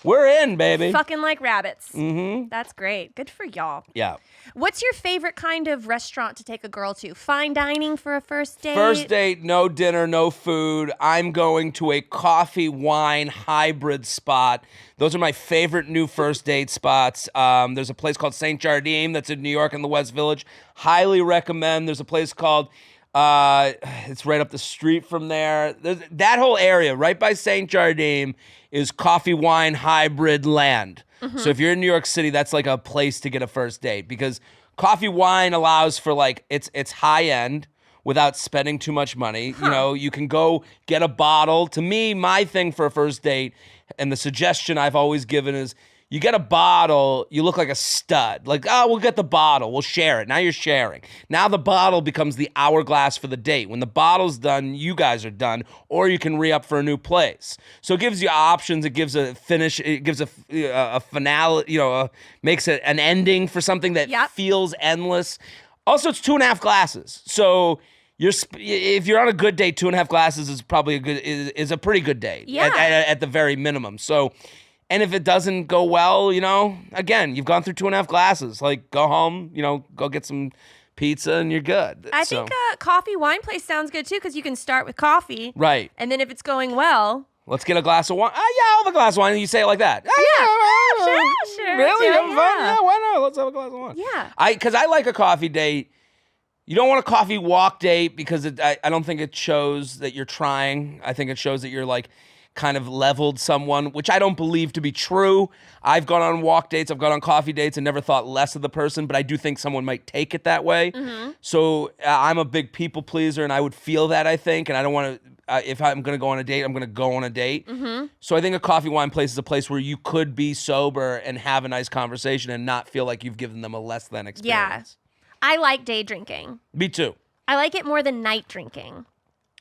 [SPEAKER 5] We're in, baby.
[SPEAKER 3] Fucking like rabbits.
[SPEAKER 5] Mm-hmm.
[SPEAKER 3] That's great. Good for y'all.
[SPEAKER 5] Yeah.
[SPEAKER 3] What's your favorite kind of restaurant to take a girl to? Fine dining for a first date?
[SPEAKER 5] First date, no dinner, no food. I'm going to a coffee wine hybrid spot. Those are my favorite new first date spots. There's a place called St. Jardim that's in New York in the West Village. Highly recommend. There's a place called, it's right up the street from there. That whole area right by St. Jardim is coffee wine hybrid land. Mm-hmm. So if you're in New York City, that's like a place to get a first date because coffee wine allows for like, it's high end without spending too much money. Huh. You can go get a bottle. To me, my thing for a first date and the suggestion I've always given is you get a bottle, you look like a stud. Like, oh, we'll get the bottle. We'll share it. Now you're sharing. Now the bottle becomes the hourglass for the date. When the bottle's done, you guys are done, or you can re-up for a new place. So it gives you options. It gives a finish. It gives a finale, makes it an ending for something that feels endless. Also, it's 2.5 glasses. So if you're on a good date, 2.5 glasses is probably is a pretty good date at the very minimum. So, and if it doesn't go well, again, you've gone through 2.5 glasses. Like, go home, go get some pizza and you're good.
[SPEAKER 3] I think a coffee wine place sounds good too because you can start with coffee.
[SPEAKER 5] Right.
[SPEAKER 3] And then if it's going well.
[SPEAKER 5] Let's get a glass of wine. I'll have a glass of wine. And you say it like that.
[SPEAKER 3] Sure.
[SPEAKER 5] Really? Yeah, why not? Let's have a glass of wine.
[SPEAKER 3] Yeah.
[SPEAKER 5] Because I like a coffee date. You don't want a coffee walk date because I don't think it shows that you're trying. I think it shows that you're like kind of leveled someone, which I don't believe to be true. I've gone on walk dates, I've gone on coffee dates and never thought less of the person, but I do think someone might take it that way. Mm-hmm. So I'm a big people pleaser and I would feel that, I think, and I don't want to, if I'm going to go on a date, I'm going to go on a date. Mm-hmm. So I think a coffee wine place is a place where you could be sober and have a nice conversation and not feel like you've given them a less than experience.
[SPEAKER 3] Yeah. I like day drinking.
[SPEAKER 5] Me too.
[SPEAKER 3] I like it more than night drinking.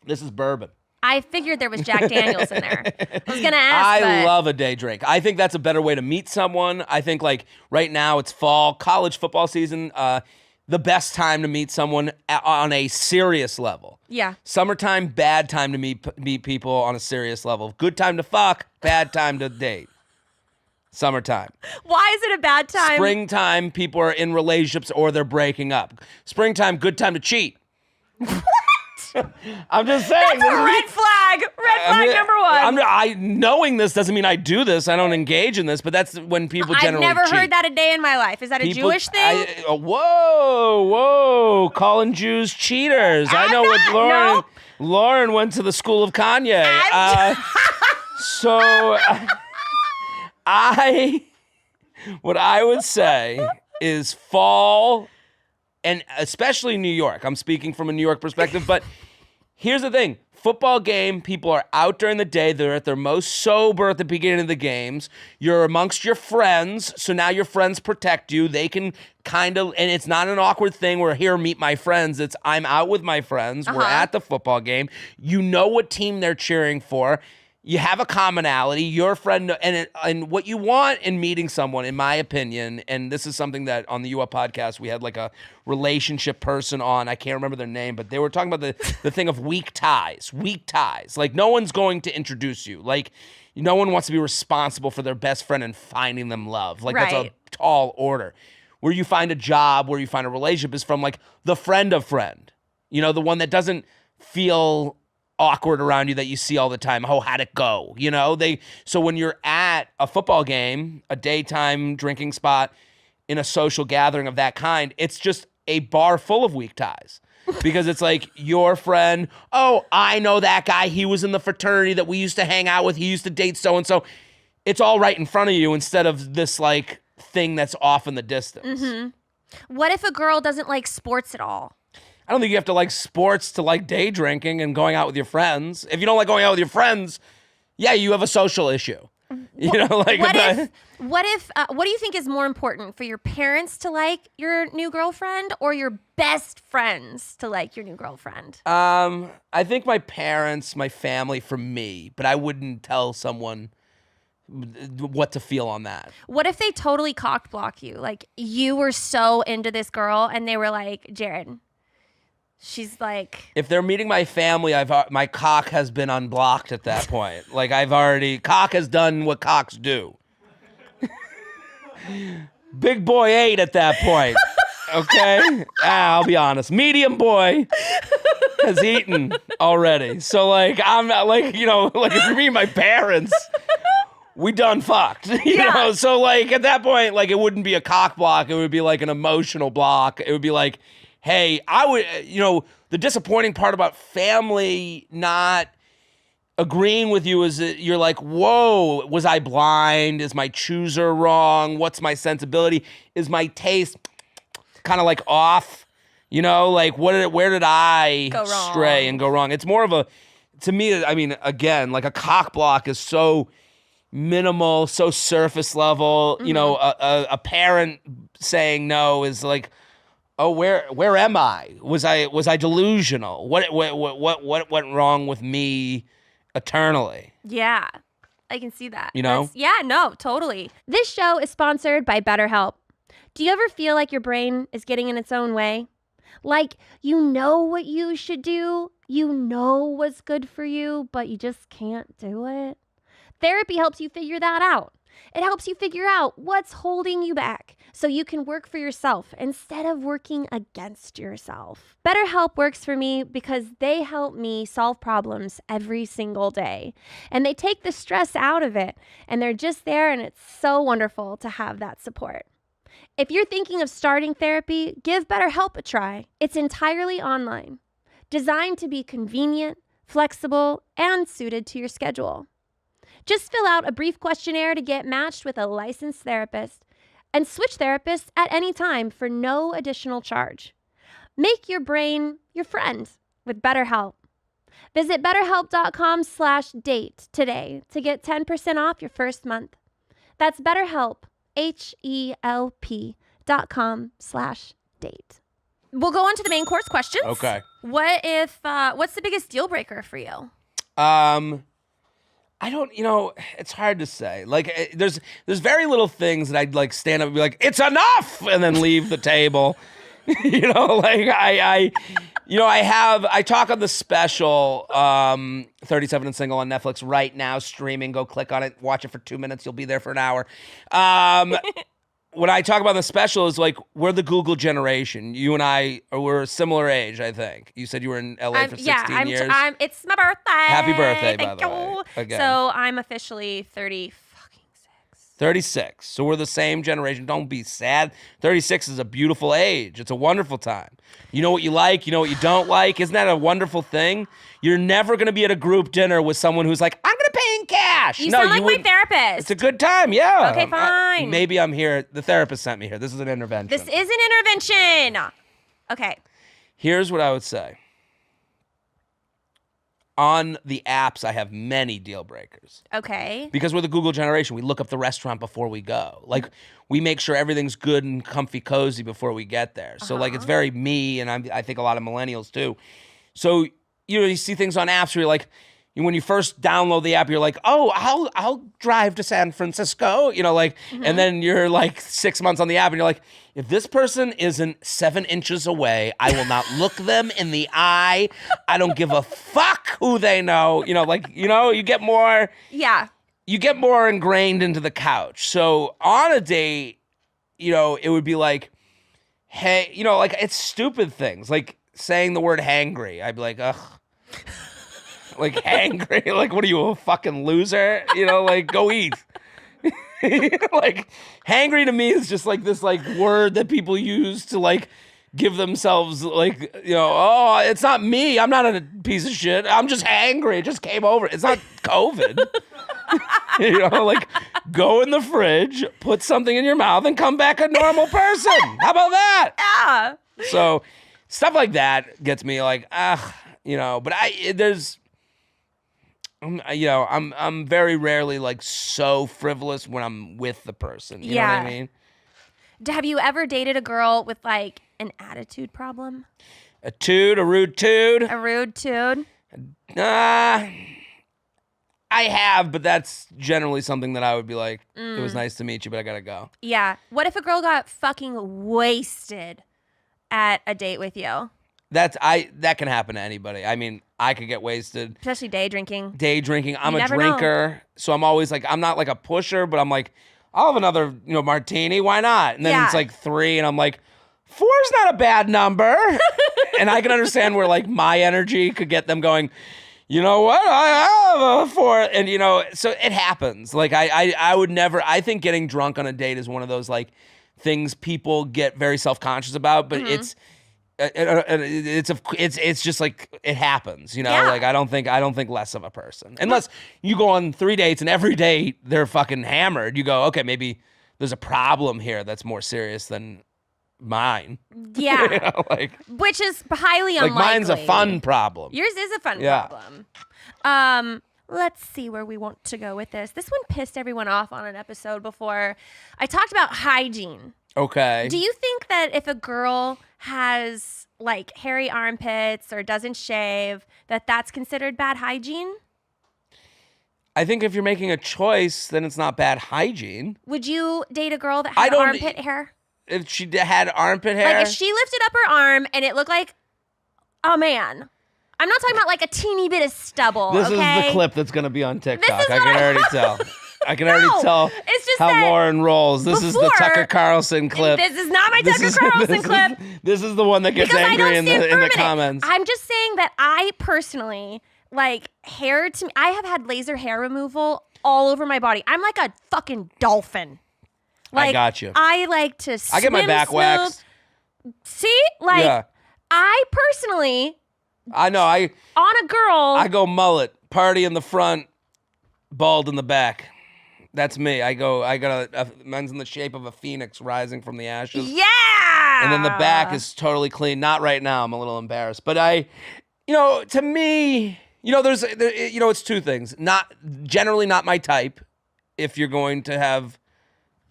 [SPEAKER 5] This is bourbon.
[SPEAKER 3] I figured there was Jack Daniels in there. I was gonna ask.
[SPEAKER 5] I love a day drink. I think that's a better way to meet someone. I think like right now it's fall, college football season. The best time to meet someone on a serious level.
[SPEAKER 3] Yeah.
[SPEAKER 5] Summertime, bad time to meet people on a serious level. Good time to fuck, bad time to date. Summertime.
[SPEAKER 3] Why is it a bad time?
[SPEAKER 5] Springtime, people are in relationships or they're breaking up. Springtime, good time to cheat. I'm just saying.
[SPEAKER 3] That's a red flag. Red flag number one.
[SPEAKER 5] Knowing this doesn't mean I do this. I don't engage in this, but that's when people generally
[SPEAKER 3] I've never
[SPEAKER 5] cheat.
[SPEAKER 3] heard that a day in my life. Is that a Jewish thing?
[SPEAKER 5] Whoa. Calling Jews cheaters. I know what Lauren...
[SPEAKER 3] no.
[SPEAKER 5] Lauren went to the school of Kanye. What I would say is fall, and especially New York. I'm speaking from a New York perspective, but here's the thing. Football game, people are out during the day. They're at their most sober at the beginning of the games. You're amongst your friends, so now your friends protect you. They can kind of, and it's not an awkward thing where here, meet my friends. It's I'm out with my friends. We're at the football game. You know what team they're cheering for. You have a commonality, your friend, and what you want in meeting someone, in my opinion, and this is something that on the U Up podcast, we had like a relationship person on, I can't remember their name, but they were talking about the thing of weak ties. Like no one's going to introduce you. Like no one wants to be responsible for their best friend and finding them love. Like that's a tall order. Where you find a job, where you find a relationship is from like the friend of friend. You know, the one that doesn't feel awkward around you that you see all the time. Oh, how'd it go? You know, so when you're at a football game, a daytime drinking spot, in a social gathering of that kind, it's just a bar full of weak ties. Because it's like your friend, oh, I know that guy. He was in the fraternity that we used to hang out with. He used to date so-and-so. It's all right in front of you instead of this like thing that's off in the distance.
[SPEAKER 3] Mm-hmm. What if a girl doesn't like sports at all?
[SPEAKER 5] I don't think you have to like sports to like day drinking and going out with your friends. If you don't like going out with your friends, yeah, you have a social issue. You know, like
[SPEAKER 3] what do you think is more important for your parents to like your new girlfriend or your best friends to like your new girlfriend?
[SPEAKER 5] I think my parents, my family for me, but I wouldn't tell someone what to feel on that.
[SPEAKER 3] What if they totally cock block you? Like you were so into this girl and they were like, Jared, she's like,
[SPEAKER 5] if they're meeting my family, my cock has been unblocked at that point. Like cock has done what cocks do. Big boy 8 at that point. Okay? I'll be honest. Medium boy has eaten already. So like, I'm not like, you know, like if you're meeting my parents, we done fucked. You know? So like at that point, like it wouldn't be a cock block. It would be like an emotional block. It would be like, hey, the disappointing part about family not agreeing with you is that you're like, whoa, was I blind? Is my chooser wrong? What's my sensibility? Is my taste kind of like off? You know, like where did I stray and go wrong? It's more of to me, I mean, again, like a cock block is so minimal, so surface level. Mm-hmm. You know, a parent saying no is like, oh, where am I? Was I delusional? What went wrong with me eternally?
[SPEAKER 3] Yeah, I can see that.
[SPEAKER 5] You know?
[SPEAKER 3] No, totally. This show is sponsored by BetterHelp. Do you ever feel like your brain is getting in its own way? Like you know what you should do, you know what's good for you, but you just can't do it? Therapy helps you figure that out. It helps you figure out what's holding you back so you can work for yourself instead of working against yourself. BetterHelp works for me because they help me solve problems every single day. And they take the stress out of it. And they're just there, and it's so wonderful to have that support. If you're thinking of starting therapy, give BetterHelp a try. It's entirely online, designed to be convenient, flexible, and suited to your schedule. Just fill out a brief questionnaire to get matched with a licensed therapist and switch therapists at any time for no additional charge. Make your brain your friend with BetterHelp. Visit BetterHelp.com/date today to get 10% off your first month. That's BetterHelp, HELP.com/date. We'll go on to the main course questions.
[SPEAKER 5] Okay.
[SPEAKER 3] What's the biggest deal breaker for you?
[SPEAKER 5] I don't, it's hard to say. Like, there's very little things that I'd like stand up and be like, it's enough, and then leave the table. Like I talk on the special, 37 and Single on Netflix right now, streaming. Go click on it, watch it for 2 minutes. You'll be there for an hour. When I talk about the special is like, we're the Google generation. You and I, we're a similar age, I think. You said you were in LA for 16 years.
[SPEAKER 3] It's my birthday.
[SPEAKER 5] Happy birthday, by
[SPEAKER 3] Thank
[SPEAKER 5] the
[SPEAKER 3] you.
[SPEAKER 5] way. Again.
[SPEAKER 3] So I'm officially 36.
[SPEAKER 5] 36. So we're the same generation. Don't be sad. 36 is a beautiful age. It's a wonderful time. You know what you like. You know what you don't like. Isn't that a wonderful thing? You're never going to be at a group dinner with someone who's like, I'm going to pay in cash.
[SPEAKER 3] You sound like my therapist.
[SPEAKER 5] It's a good time, yeah.
[SPEAKER 3] Okay, fine.
[SPEAKER 5] Maybe I'm here. The therapist sent me here. This is an intervention.
[SPEAKER 3] This is an intervention. Okay.
[SPEAKER 5] Here's what I would say. On the apps, I have many deal breakers.
[SPEAKER 3] Okay.
[SPEAKER 5] Because we're the Google generation. We look up the restaurant before we go. Like, we make sure everything's good and comfy, cozy before we get there. So, like, it's very me, and I think a lot of millennials, too. So, you see things on apps where you're like, when you first download the app, you're like, oh, I'll drive to San Francisco, and then you're like 6 months on the app, and you're like, if this person isn't 7 inches away, I will not look them in the eye. I don't give a fuck who they know. You get more.
[SPEAKER 3] Yeah.
[SPEAKER 5] You get more ingrained into the couch. So on a date, it would be like, hey, like it's stupid things, like saying the word hangry. I'd be like, ugh. Like hangry, like what are you, a fucking loser? Like go eat. Like hangry to me is just like this like word that people use to like give themselves like, oh, it's not me. I'm not a piece of shit. I'm just hangry. It just came over. It's not COVID. Like go in the fridge, put something in your mouth and come back a normal person. How about that?
[SPEAKER 3] Yeah.
[SPEAKER 5] So stuff like that gets me like, but I'm very rarely like so frivolous when I'm with the person. You know what I mean?
[SPEAKER 3] Have you ever dated a girl with like an attitude problem?
[SPEAKER 5] A rude tude.
[SPEAKER 3] A rude tude?
[SPEAKER 5] I have, but that's generally something that I would be like, it was nice to meet you, but I gotta go.
[SPEAKER 3] Yeah. What if a girl got fucking wasted at a date with you?
[SPEAKER 5] That can happen to anybody. I mean, I could get wasted.
[SPEAKER 3] Especially day drinking.
[SPEAKER 5] Day drinking. I'm a
[SPEAKER 3] never
[SPEAKER 5] drinker, so I'm always like, I'm not like a pusher, but I'm like, I'll have another, martini. Why not? And then it's like 3, and I'm like, 4's not a bad number. And I can understand where like my energy could get them going, you know what? I have a 4. And, so it happens. Like I would never, I think getting drunk on a date is one of those like things people get very self-conscious about, but it's just like it happens, like I don't think less of a person unless you go on 3 dates and every date they're fucking hammered. You go, okay, maybe there's a problem here that's more serious than mine.
[SPEAKER 3] Yeah. Which is highly unlikely.
[SPEAKER 5] Like mine's a fun problem.
[SPEAKER 3] Yours is a fun problem. Let's see where we want to go with this. This one pissed everyone off on an episode before. I talked about hygiene.
[SPEAKER 5] Okay.
[SPEAKER 3] Do you think that if a girl has like hairy armpits or doesn't shave, that's considered bad hygiene?
[SPEAKER 5] I think if you're making a choice, then it's not bad hygiene.
[SPEAKER 3] Would you date a girl that had armpit hair?
[SPEAKER 5] If she had armpit hair?
[SPEAKER 3] Like if she lifted up her arm and it looked like a man. I'm not talking about like a teeny bit of stubble.
[SPEAKER 5] This is the clip that's going to be on TikTok. I can already tell. I can already tell
[SPEAKER 3] it's just
[SPEAKER 5] how
[SPEAKER 3] that
[SPEAKER 5] Lauren rolls. This is the Tucker Carlson clip.
[SPEAKER 3] This is not my Tucker Carlson clip.
[SPEAKER 5] This is the one that gets angry in the comments.
[SPEAKER 3] I'm just saying that I personally like hair to me. I have had laser hair removal all over my body. I'm like a fucking dolphin. Like,
[SPEAKER 5] I got you.
[SPEAKER 3] I like to swim
[SPEAKER 5] I get my back waxed.
[SPEAKER 3] See? Like, I personally...
[SPEAKER 5] I know.
[SPEAKER 3] On a girl...
[SPEAKER 5] I go mullet. Party in the front, bald in the back. That's me. I got a mine's in the shape of a phoenix rising from the ashes.
[SPEAKER 3] Yeah!
[SPEAKER 5] And then the back is totally clean. Not right now. I'm a little embarrassed. But to me, it's 2 things. Generally not my type if you're going to have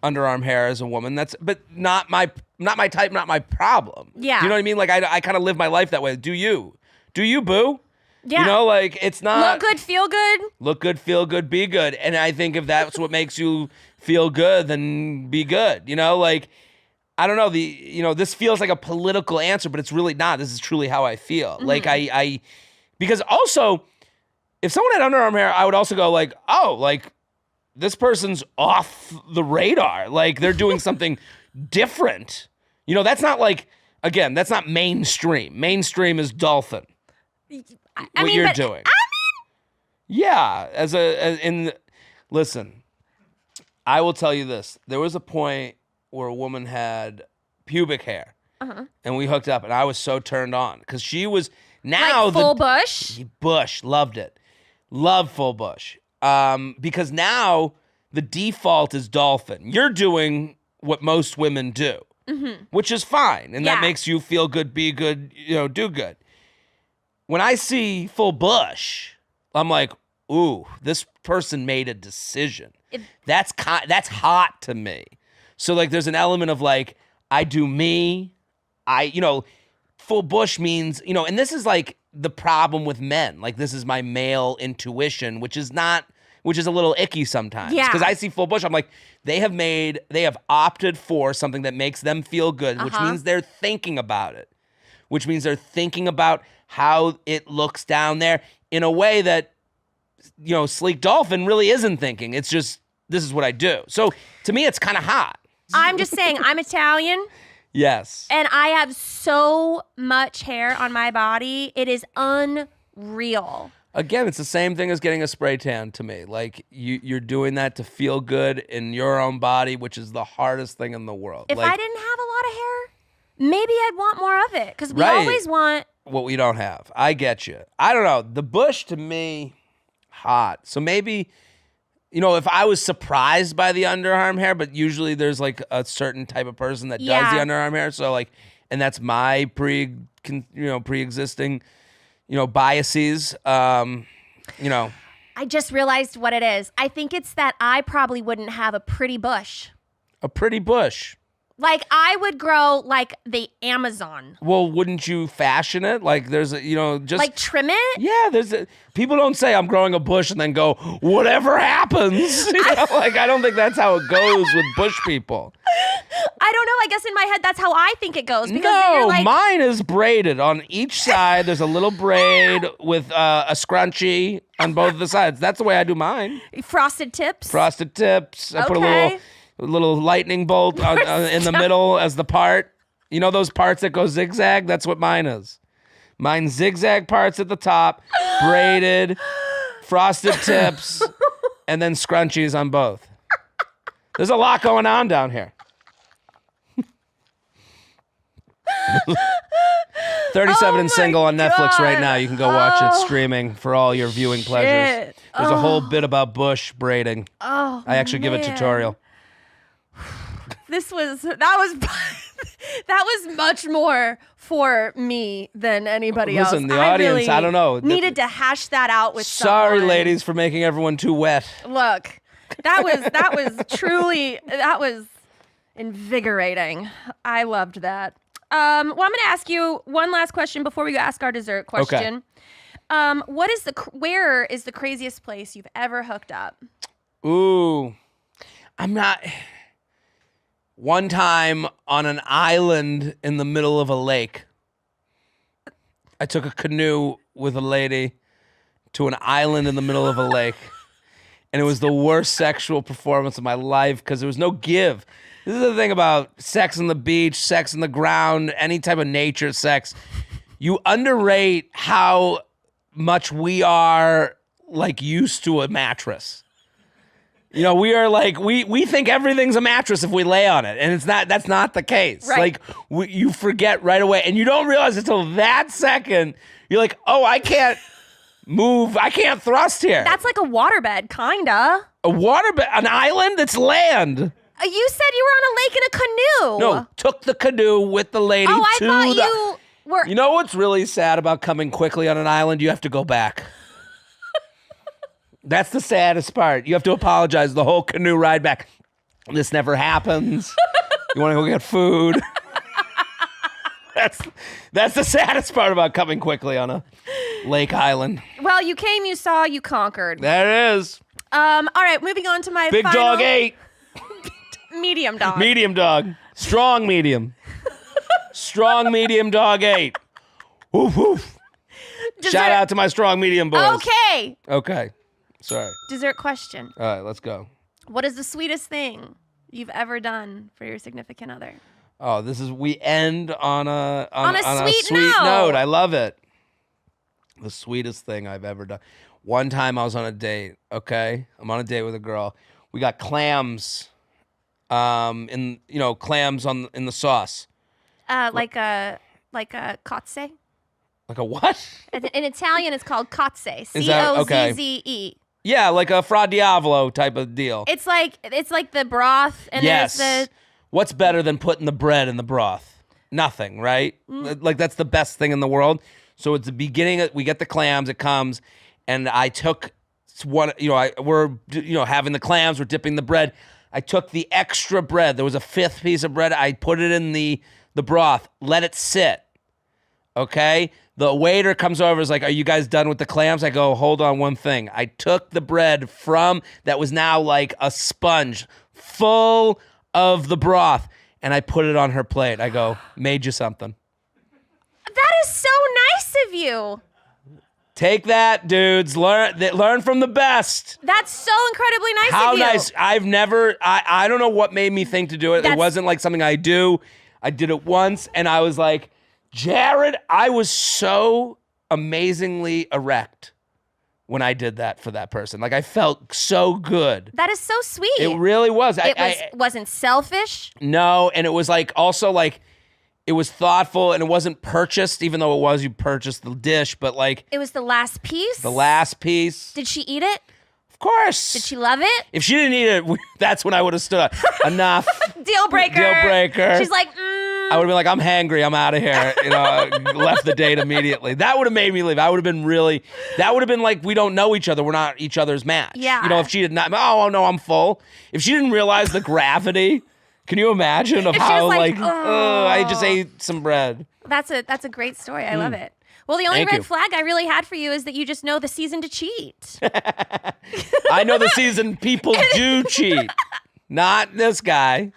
[SPEAKER 5] underarm hair as a woman. But not my type, not my problem.
[SPEAKER 3] Yeah.
[SPEAKER 5] Do you know what I mean? Like I kind of live my life that way. Do you? Do you, boo?
[SPEAKER 3] Yeah.
[SPEAKER 5] You know, like it's not
[SPEAKER 3] Look good, feel good.
[SPEAKER 5] look good, feel good, be good. And I think if that's what makes you feel good, then be good. You know, like I don't know, this feels like a political answer, but it's really not. This is truly how I feel. Like I because also if someone had underarm hair, I would also go like, oh, like this person's off the radar. Like they're doing something different. You know, that's not like, again, that's not mainstream. Mainstream is dolphin. What you're doing. Yeah, listen, I will tell you this. There was a point where a woman had pubic hair, and we hooked up, and I was so turned on because she was now
[SPEAKER 3] Like full bush.
[SPEAKER 5] bush, loved it, love full bush, because now the default is dolphin. You're doing what most women do, which is fine, and that makes you feel good, be good, do good. When I see full bush, I'm like, ooh, this person made a decision. That's hot to me. So like, there's an element of like, I do me. Full bush means, and this is like the problem with men. Like, this is my male intuition, which is a little icky sometimes.
[SPEAKER 3] Yeah.
[SPEAKER 5] Because I see full bush, I'm like, they have opted for something that makes them feel good, which means they're thinking about it, which means they're thinking about how it looks down there in a way that, sleek dolphin really isn't thinking. It's just, this is what I do. So to me, it's kind of hot.
[SPEAKER 3] I'm just saying, I'm Italian.
[SPEAKER 5] Yes.
[SPEAKER 3] And I have so much hair on my body. It is unreal.
[SPEAKER 5] Again, it's the same thing as getting a spray tan to me. Like, you're doing that to feel good in your own body, which is the hardest thing in the world.
[SPEAKER 3] If
[SPEAKER 5] like,
[SPEAKER 3] I didn't have a lot of hair, maybe I'd want more of it. Because we
[SPEAKER 5] Right.
[SPEAKER 3] always want...
[SPEAKER 5] what we don't have. I get you. I don't know. The bush to me, hot. So maybe, if I was surprised by the underarm hair, but usually there's like a certain type of person that does the underarm hair. So like, and that's my pre-existing, biases.
[SPEAKER 3] I just realized what it is. I think it's that I probably wouldn't have a pretty bush.
[SPEAKER 5] A pretty bush.
[SPEAKER 3] Like, I would grow like the Amazon.
[SPEAKER 5] Well, wouldn't you fashion it? Like, there's a, just
[SPEAKER 3] Like, trim it?
[SPEAKER 5] Yeah, people don't say I'm growing a bush and then go, whatever happens. I don't think that's how it goes with bush people.
[SPEAKER 3] I don't know. I guess in my head, that's how I think it goes. Because
[SPEAKER 5] No,
[SPEAKER 3] you're like,
[SPEAKER 5] mine is braided on each side. There's a little braid with a scrunchie on both of the sides. That's the way I do mine.
[SPEAKER 3] frosted tips.
[SPEAKER 5] Frosted tips. I put
[SPEAKER 3] Okay.
[SPEAKER 5] a little lightning bolt in the middle as the part. You know those parts that go zigzag? That's what mine is. Mine's zigzag parts at the top, braided, frosted tips, and then scrunchies on both. There's a lot going on down here. 37 and Single on Netflix right now. You can go watch it streaming for all your viewing pleasures. There's a whole bit about bush braiding.
[SPEAKER 3] Oh,
[SPEAKER 5] I actually give a tutorial.
[SPEAKER 3] That was much more for me than anybody else.
[SPEAKER 5] Listen, the audience,
[SPEAKER 3] really
[SPEAKER 5] I don't know.
[SPEAKER 3] Needed to hash that out with
[SPEAKER 5] Sorry,
[SPEAKER 3] someone.
[SPEAKER 5] ladies, for making everyone too wet.
[SPEAKER 3] Look, that was invigorating. I loved that. Well, I'm going to ask you one last question before we go ask our dessert question. Where is the craziest place you've ever hooked up?
[SPEAKER 5] Ooh, one time on an island in the middle of a lake. I took a canoe with a lady to an island in the middle of a lake. And it was the worst sexual performance of my life because there was no give. This is the thing about sex on the beach, sex on the ground, any type of nature sex. You underrate how much we are like used to a mattress. We are like, we think everything's a mattress if we lay on it. And that's not the case.
[SPEAKER 3] Right.
[SPEAKER 5] Like, you forget right away. And you don't realize until that second, you're like, oh, I can't move. I can't thrust here.
[SPEAKER 3] That's like a waterbed, kinda.
[SPEAKER 5] A waterbed, an island? It's land.
[SPEAKER 3] You said you were on a lake in a canoe.
[SPEAKER 5] No, took the canoe with the lady
[SPEAKER 3] Oh, I
[SPEAKER 5] to
[SPEAKER 3] thought
[SPEAKER 5] the...
[SPEAKER 3] you were...
[SPEAKER 5] You know what's really sad about coming quickly on an island? You have to go back. That's the saddest part. You have to apologize the whole canoe ride back. This never happens. You want to go get food? That's the saddest part about coming quickly on a lake island.
[SPEAKER 3] Well, you came, you saw, you conquered.
[SPEAKER 5] There it is.
[SPEAKER 3] All right, moving on to my
[SPEAKER 5] Big
[SPEAKER 3] final
[SPEAKER 5] dog 8.
[SPEAKER 3] medium dog.
[SPEAKER 5] Medium dog. Strong medium. Strong medium dog 8. Woof woof. Shout out to my strong medium boys.
[SPEAKER 3] Okay.
[SPEAKER 5] Sorry.
[SPEAKER 3] Dessert question.
[SPEAKER 5] All right, let's go.
[SPEAKER 3] What is the sweetest thing you've ever done for your significant other?
[SPEAKER 5] Oh, we end on a
[SPEAKER 3] sweet
[SPEAKER 5] sweet
[SPEAKER 3] note.
[SPEAKER 5] note. I love it. The sweetest thing I've ever done. One time I was on a date. Okay, I'm on a date with a girl. We got clams, clams in the sauce.
[SPEAKER 3] Like a cozze.
[SPEAKER 5] Like a what?
[SPEAKER 3] In Italian, it's called cozze.
[SPEAKER 5] Is that okay?
[SPEAKER 3] Cozze.
[SPEAKER 5] Yeah, like a Fra Diavolo type of deal.
[SPEAKER 3] It's like the broth, and
[SPEAKER 5] Yes.
[SPEAKER 3] there's the.
[SPEAKER 5] What's better than putting the bread in the broth? Nothing, right? Like that's the best thing in the world. So it's the beginning. We get the clams. It comes, and I took one. We're having the clams. We're dipping the bread. I took the extra bread. There was a 5th piece of bread. I put it in the broth. Let it sit. Okay. The waiter comes over. Is like, "Are you guys done with the clams?" I go, "Hold on one thing." I took the bread from that was now like a sponge, full of the broth, and I put it on her plate. I go, "Made you something."
[SPEAKER 3] That is so nice of you.
[SPEAKER 5] Take that, dudes. Learn from the best.
[SPEAKER 3] That's so incredibly nice
[SPEAKER 5] How
[SPEAKER 3] of you.
[SPEAKER 5] nice. I've never, I don't know what made me think to do it. It wasn't like something I do. I did it once, and I was like, Jared, I was so amazingly erect when I did that for that person. Like, I felt so good.
[SPEAKER 3] That is so sweet.
[SPEAKER 5] It really was.
[SPEAKER 3] Wasn't selfish.
[SPEAKER 5] No, and it was like also like it was thoughtful, and it wasn't purchased, even though you purchased the dish, but like
[SPEAKER 3] It was the last piece.
[SPEAKER 5] the last piece.
[SPEAKER 3] Did she eat it?
[SPEAKER 5] Of course.
[SPEAKER 3] Did she love it?
[SPEAKER 5] If she didn't eat it, that's when I would have stood up. Enough.
[SPEAKER 3] Deal breaker.
[SPEAKER 5] Deal breaker.
[SPEAKER 3] She's like,
[SPEAKER 5] I would have been like, "I'm hangry. I'm out of here." Left the date immediately. That would have made me leave. That would have been like, we don't know each other. We're not each other's match.
[SPEAKER 3] Yeah.
[SPEAKER 5] If she did not, oh no, I'm full. If she didn't realize the gravity, can you imagine of
[SPEAKER 3] If she
[SPEAKER 5] how
[SPEAKER 3] was like,
[SPEAKER 5] I just ate some bread.
[SPEAKER 3] That's a great story. I love it. Well, the only
[SPEAKER 5] Thank
[SPEAKER 3] red
[SPEAKER 5] you.
[SPEAKER 3] flag I really had for you is that you just know the season to cheat.
[SPEAKER 5] I know the season people do cheat. Not this guy.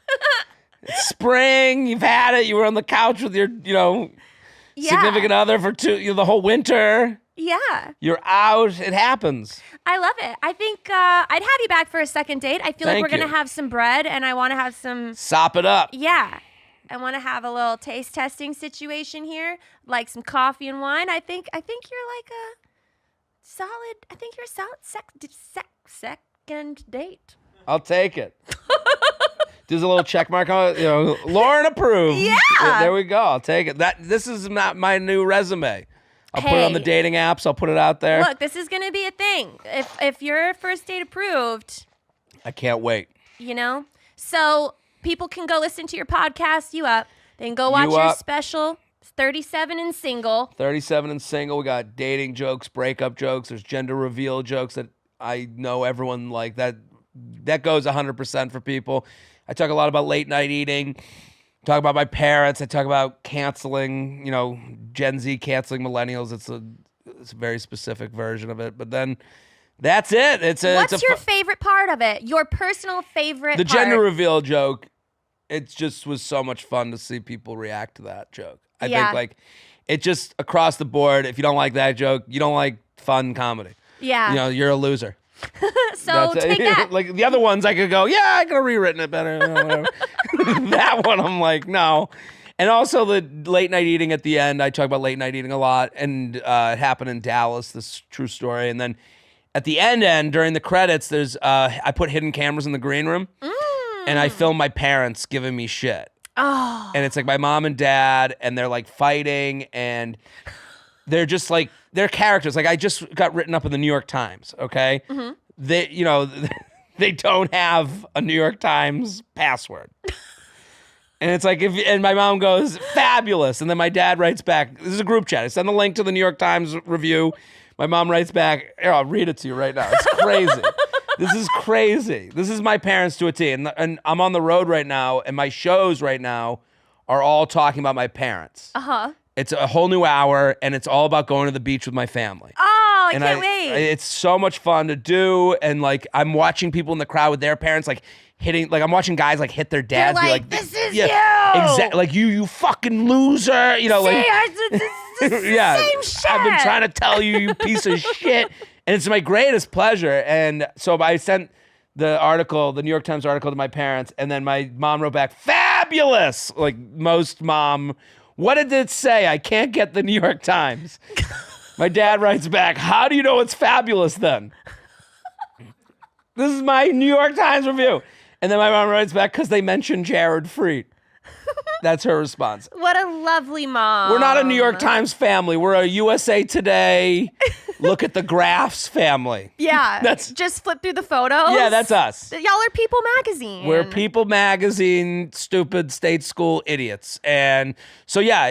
[SPEAKER 5] It's spring, you've had it. You were on the couch with your, significant other for the whole winter.
[SPEAKER 3] Yeah.
[SPEAKER 5] You're out. It happens.
[SPEAKER 3] I love it. I think I'd have you back for a second date. I feel like
[SPEAKER 5] Thank
[SPEAKER 3] we're going to
[SPEAKER 5] you.
[SPEAKER 3] have some bread, and I want to have some.
[SPEAKER 5] Sop it up.
[SPEAKER 3] Yeah. I want to have a little taste testing situation here, like some coffee and wine. I think you're like a solid. I think you're a solid second date.
[SPEAKER 5] I'll take it. There's a little check mark on it. Lauren approved.
[SPEAKER 3] Yeah.
[SPEAKER 5] There we go. I'll take it. This is not my new resume. I'll put it on the
[SPEAKER 3] Hey.
[SPEAKER 5] dating apps. I'll put it out there.
[SPEAKER 3] Look, this is going to be a thing. If you're first date approved,
[SPEAKER 5] I can't wait.
[SPEAKER 3] So people can go listen to your podcast, You Up. They can go watch
[SPEAKER 5] You
[SPEAKER 3] your
[SPEAKER 5] Up.
[SPEAKER 3] special, 37 and Single.
[SPEAKER 5] 37 and single. We got dating jokes, breakup jokes. There's gender reveal jokes that I know everyone like. That goes 100% for people. I talk a lot about late night eating. Talk about my parents. I talk about canceling, Gen Z canceling millennials. It's a very specific version of it. But then that's it.
[SPEAKER 3] What's your favorite part of it? Your personal favorite
[SPEAKER 5] the
[SPEAKER 3] part?
[SPEAKER 5] gender reveal joke? It just was so much fun to see people react to that joke. I
[SPEAKER 3] Yeah.
[SPEAKER 5] think like it just across the board. If you don't like that joke, you don't like fun comedy.
[SPEAKER 3] Yeah.
[SPEAKER 5] You're a loser.
[SPEAKER 3] So take that.
[SPEAKER 5] Like the other ones, I could go, yeah, I could have rewritten it better. Whatever. That one, I'm like, no. And also the late night eating at the end. I talk about late night eating a lot, and it happened in Dallas. This true story. And then at the end during the credits, there's I put hidden cameras in the green room, and I film my parents giving me shit.
[SPEAKER 3] Oh.
[SPEAKER 5] And it's like my mom and dad, and they're like fighting, and they're just like, they're characters. Like I just got written up in the New York Times, okay?
[SPEAKER 3] Mm-hmm.
[SPEAKER 5] They don't have a New York Times password. And it's like, and my mom goes, fabulous. And then my dad writes back, this is a group chat. I send the link to the New York Times review. My mom writes back, here, I'll read it to you right now. It's crazy. This is crazy. This is my parents to a T. And I'm on the road right now, and my shows right now are all talking about my parents.
[SPEAKER 3] Uh-huh.
[SPEAKER 5] It's a whole new hour, and it's all about going to the beach with my family.
[SPEAKER 3] Oh, I
[SPEAKER 5] And
[SPEAKER 3] can't wait.
[SPEAKER 5] It's so much fun to do, and like I'm watching people in the crowd with their parents like hitting, like I'm watching guys like hit their dads,
[SPEAKER 3] They're
[SPEAKER 5] be
[SPEAKER 3] like,
[SPEAKER 5] like,
[SPEAKER 3] "This is
[SPEAKER 5] yeah,
[SPEAKER 3] you!"
[SPEAKER 5] exactly, like you fucking loser, you know, like yeah,
[SPEAKER 3] same shit.
[SPEAKER 5] I've been trying to tell you, you piece of shit, and it's my greatest pleasure. And so I sent the article, the New York Times article, to my parents, and then my mom wrote back, "Fabulous!" Like most mom. What did it say? I can't get the New York Times. My dad writes back, "How do you know it's fabulous then?" This is my New York Times review. And then my mom writes back, "Because they mentioned Jared Freed." That's her response.
[SPEAKER 3] What a lovely mom.
[SPEAKER 5] We're not a New York Times family. We're a USA Today, look at the graphs family.
[SPEAKER 3] Yeah.
[SPEAKER 5] That's-
[SPEAKER 3] just flip through the photos.
[SPEAKER 5] Yeah, that's us.
[SPEAKER 3] Y'all are People Magazine.
[SPEAKER 5] We're People Magazine, stupid state school idiots. And so, yeah,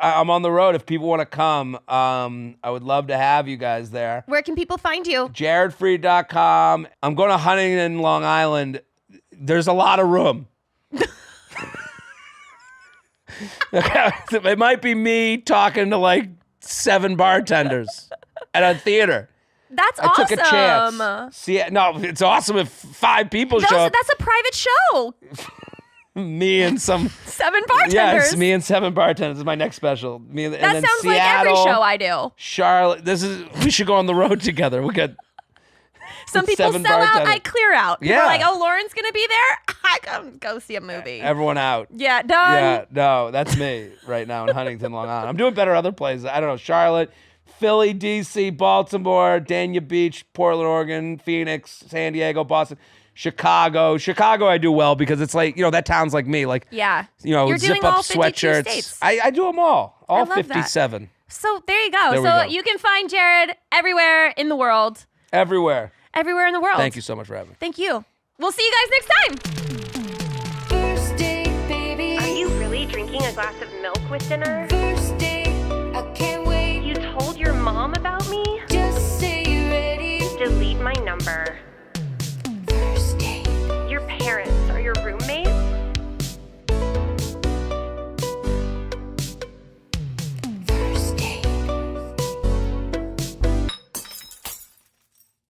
[SPEAKER 5] I'm on the road. If people want to come, I would love to have you guys there.
[SPEAKER 3] Where can people find you?
[SPEAKER 5] JaredFreed.com. I'm going to Huntington, Long Island. There's a lot of room. It might be me talking to like 7 bartenders at a theater.
[SPEAKER 3] That's
[SPEAKER 5] I
[SPEAKER 3] awesome.
[SPEAKER 5] took a chance. See, no, it's awesome if 5 people show up.
[SPEAKER 3] That's a private show.
[SPEAKER 5] Me and some
[SPEAKER 3] 7 bartenders.
[SPEAKER 5] Yeah, it's me and 7 bartenders. This is my next special. Me and
[SPEAKER 3] that
[SPEAKER 5] then
[SPEAKER 3] sounds
[SPEAKER 5] Seattle,
[SPEAKER 3] like every show I do.
[SPEAKER 5] Charlotte. We should go on the road together. We got
[SPEAKER 3] Some people
[SPEAKER 5] 7
[SPEAKER 3] sell out,
[SPEAKER 5] bartenders.
[SPEAKER 3] I clear out. People
[SPEAKER 5] Yeah.
[SPEAKER 3] are like, oh, Lauren's going to be there? I come go see a movie.
[SPEAKER 5] Everyone out.
[SPEAKER 3] Yeah, done.
[SPEAKER 5] Yeah, no, that's me right now in Huntington, Long Island. I'm doing better other places. I don't know, Charlotte, Philly, D.C., Baltimore, Dania Beach, Portland, Oregon, Phoenix, San Diego, Boston, Chicago. Chicago I do well because it's like, that town's like me. Like,
[SPEAKER 3] Yeah.
[SPEAKER 5] zip
[SPEAKER 3] You're doing
[SPEAKER 5] up
[SPEAKER 3] all 52
[SPEAKER 5] sweatshirts.
[SPEAKER 3] states.
[SPEAKER 5] I do them all
[SPEAKER 3] love that.
[SPEAKER 5] 57.
[SPEAKER 3] So there you go.
[SPEAKER 5] There we
[SPEAKER 3] So
[SPEAKER 5] go.
[SPEAKER 3] you can find Jared everywhere in the world.
[SPEAKER 5] Everywhere.
[SPEAKER 3] Everywhere in the world.
[SPEAKER 5] Thank you so much for having me.
[SPEAKER 3] Thank you. We'll see you guys next time.
[SPEAKER 2] First date, baby.
[SPEAKER 1] Are you really drinking a glass of milk with dinner?
[SPEAKER 2] First date, I can't wait.
[SPEAKER 1] You told your mom about me?
[SPEAKER 2] Just say you're ready.
[SPEAKER 1] Delete my number.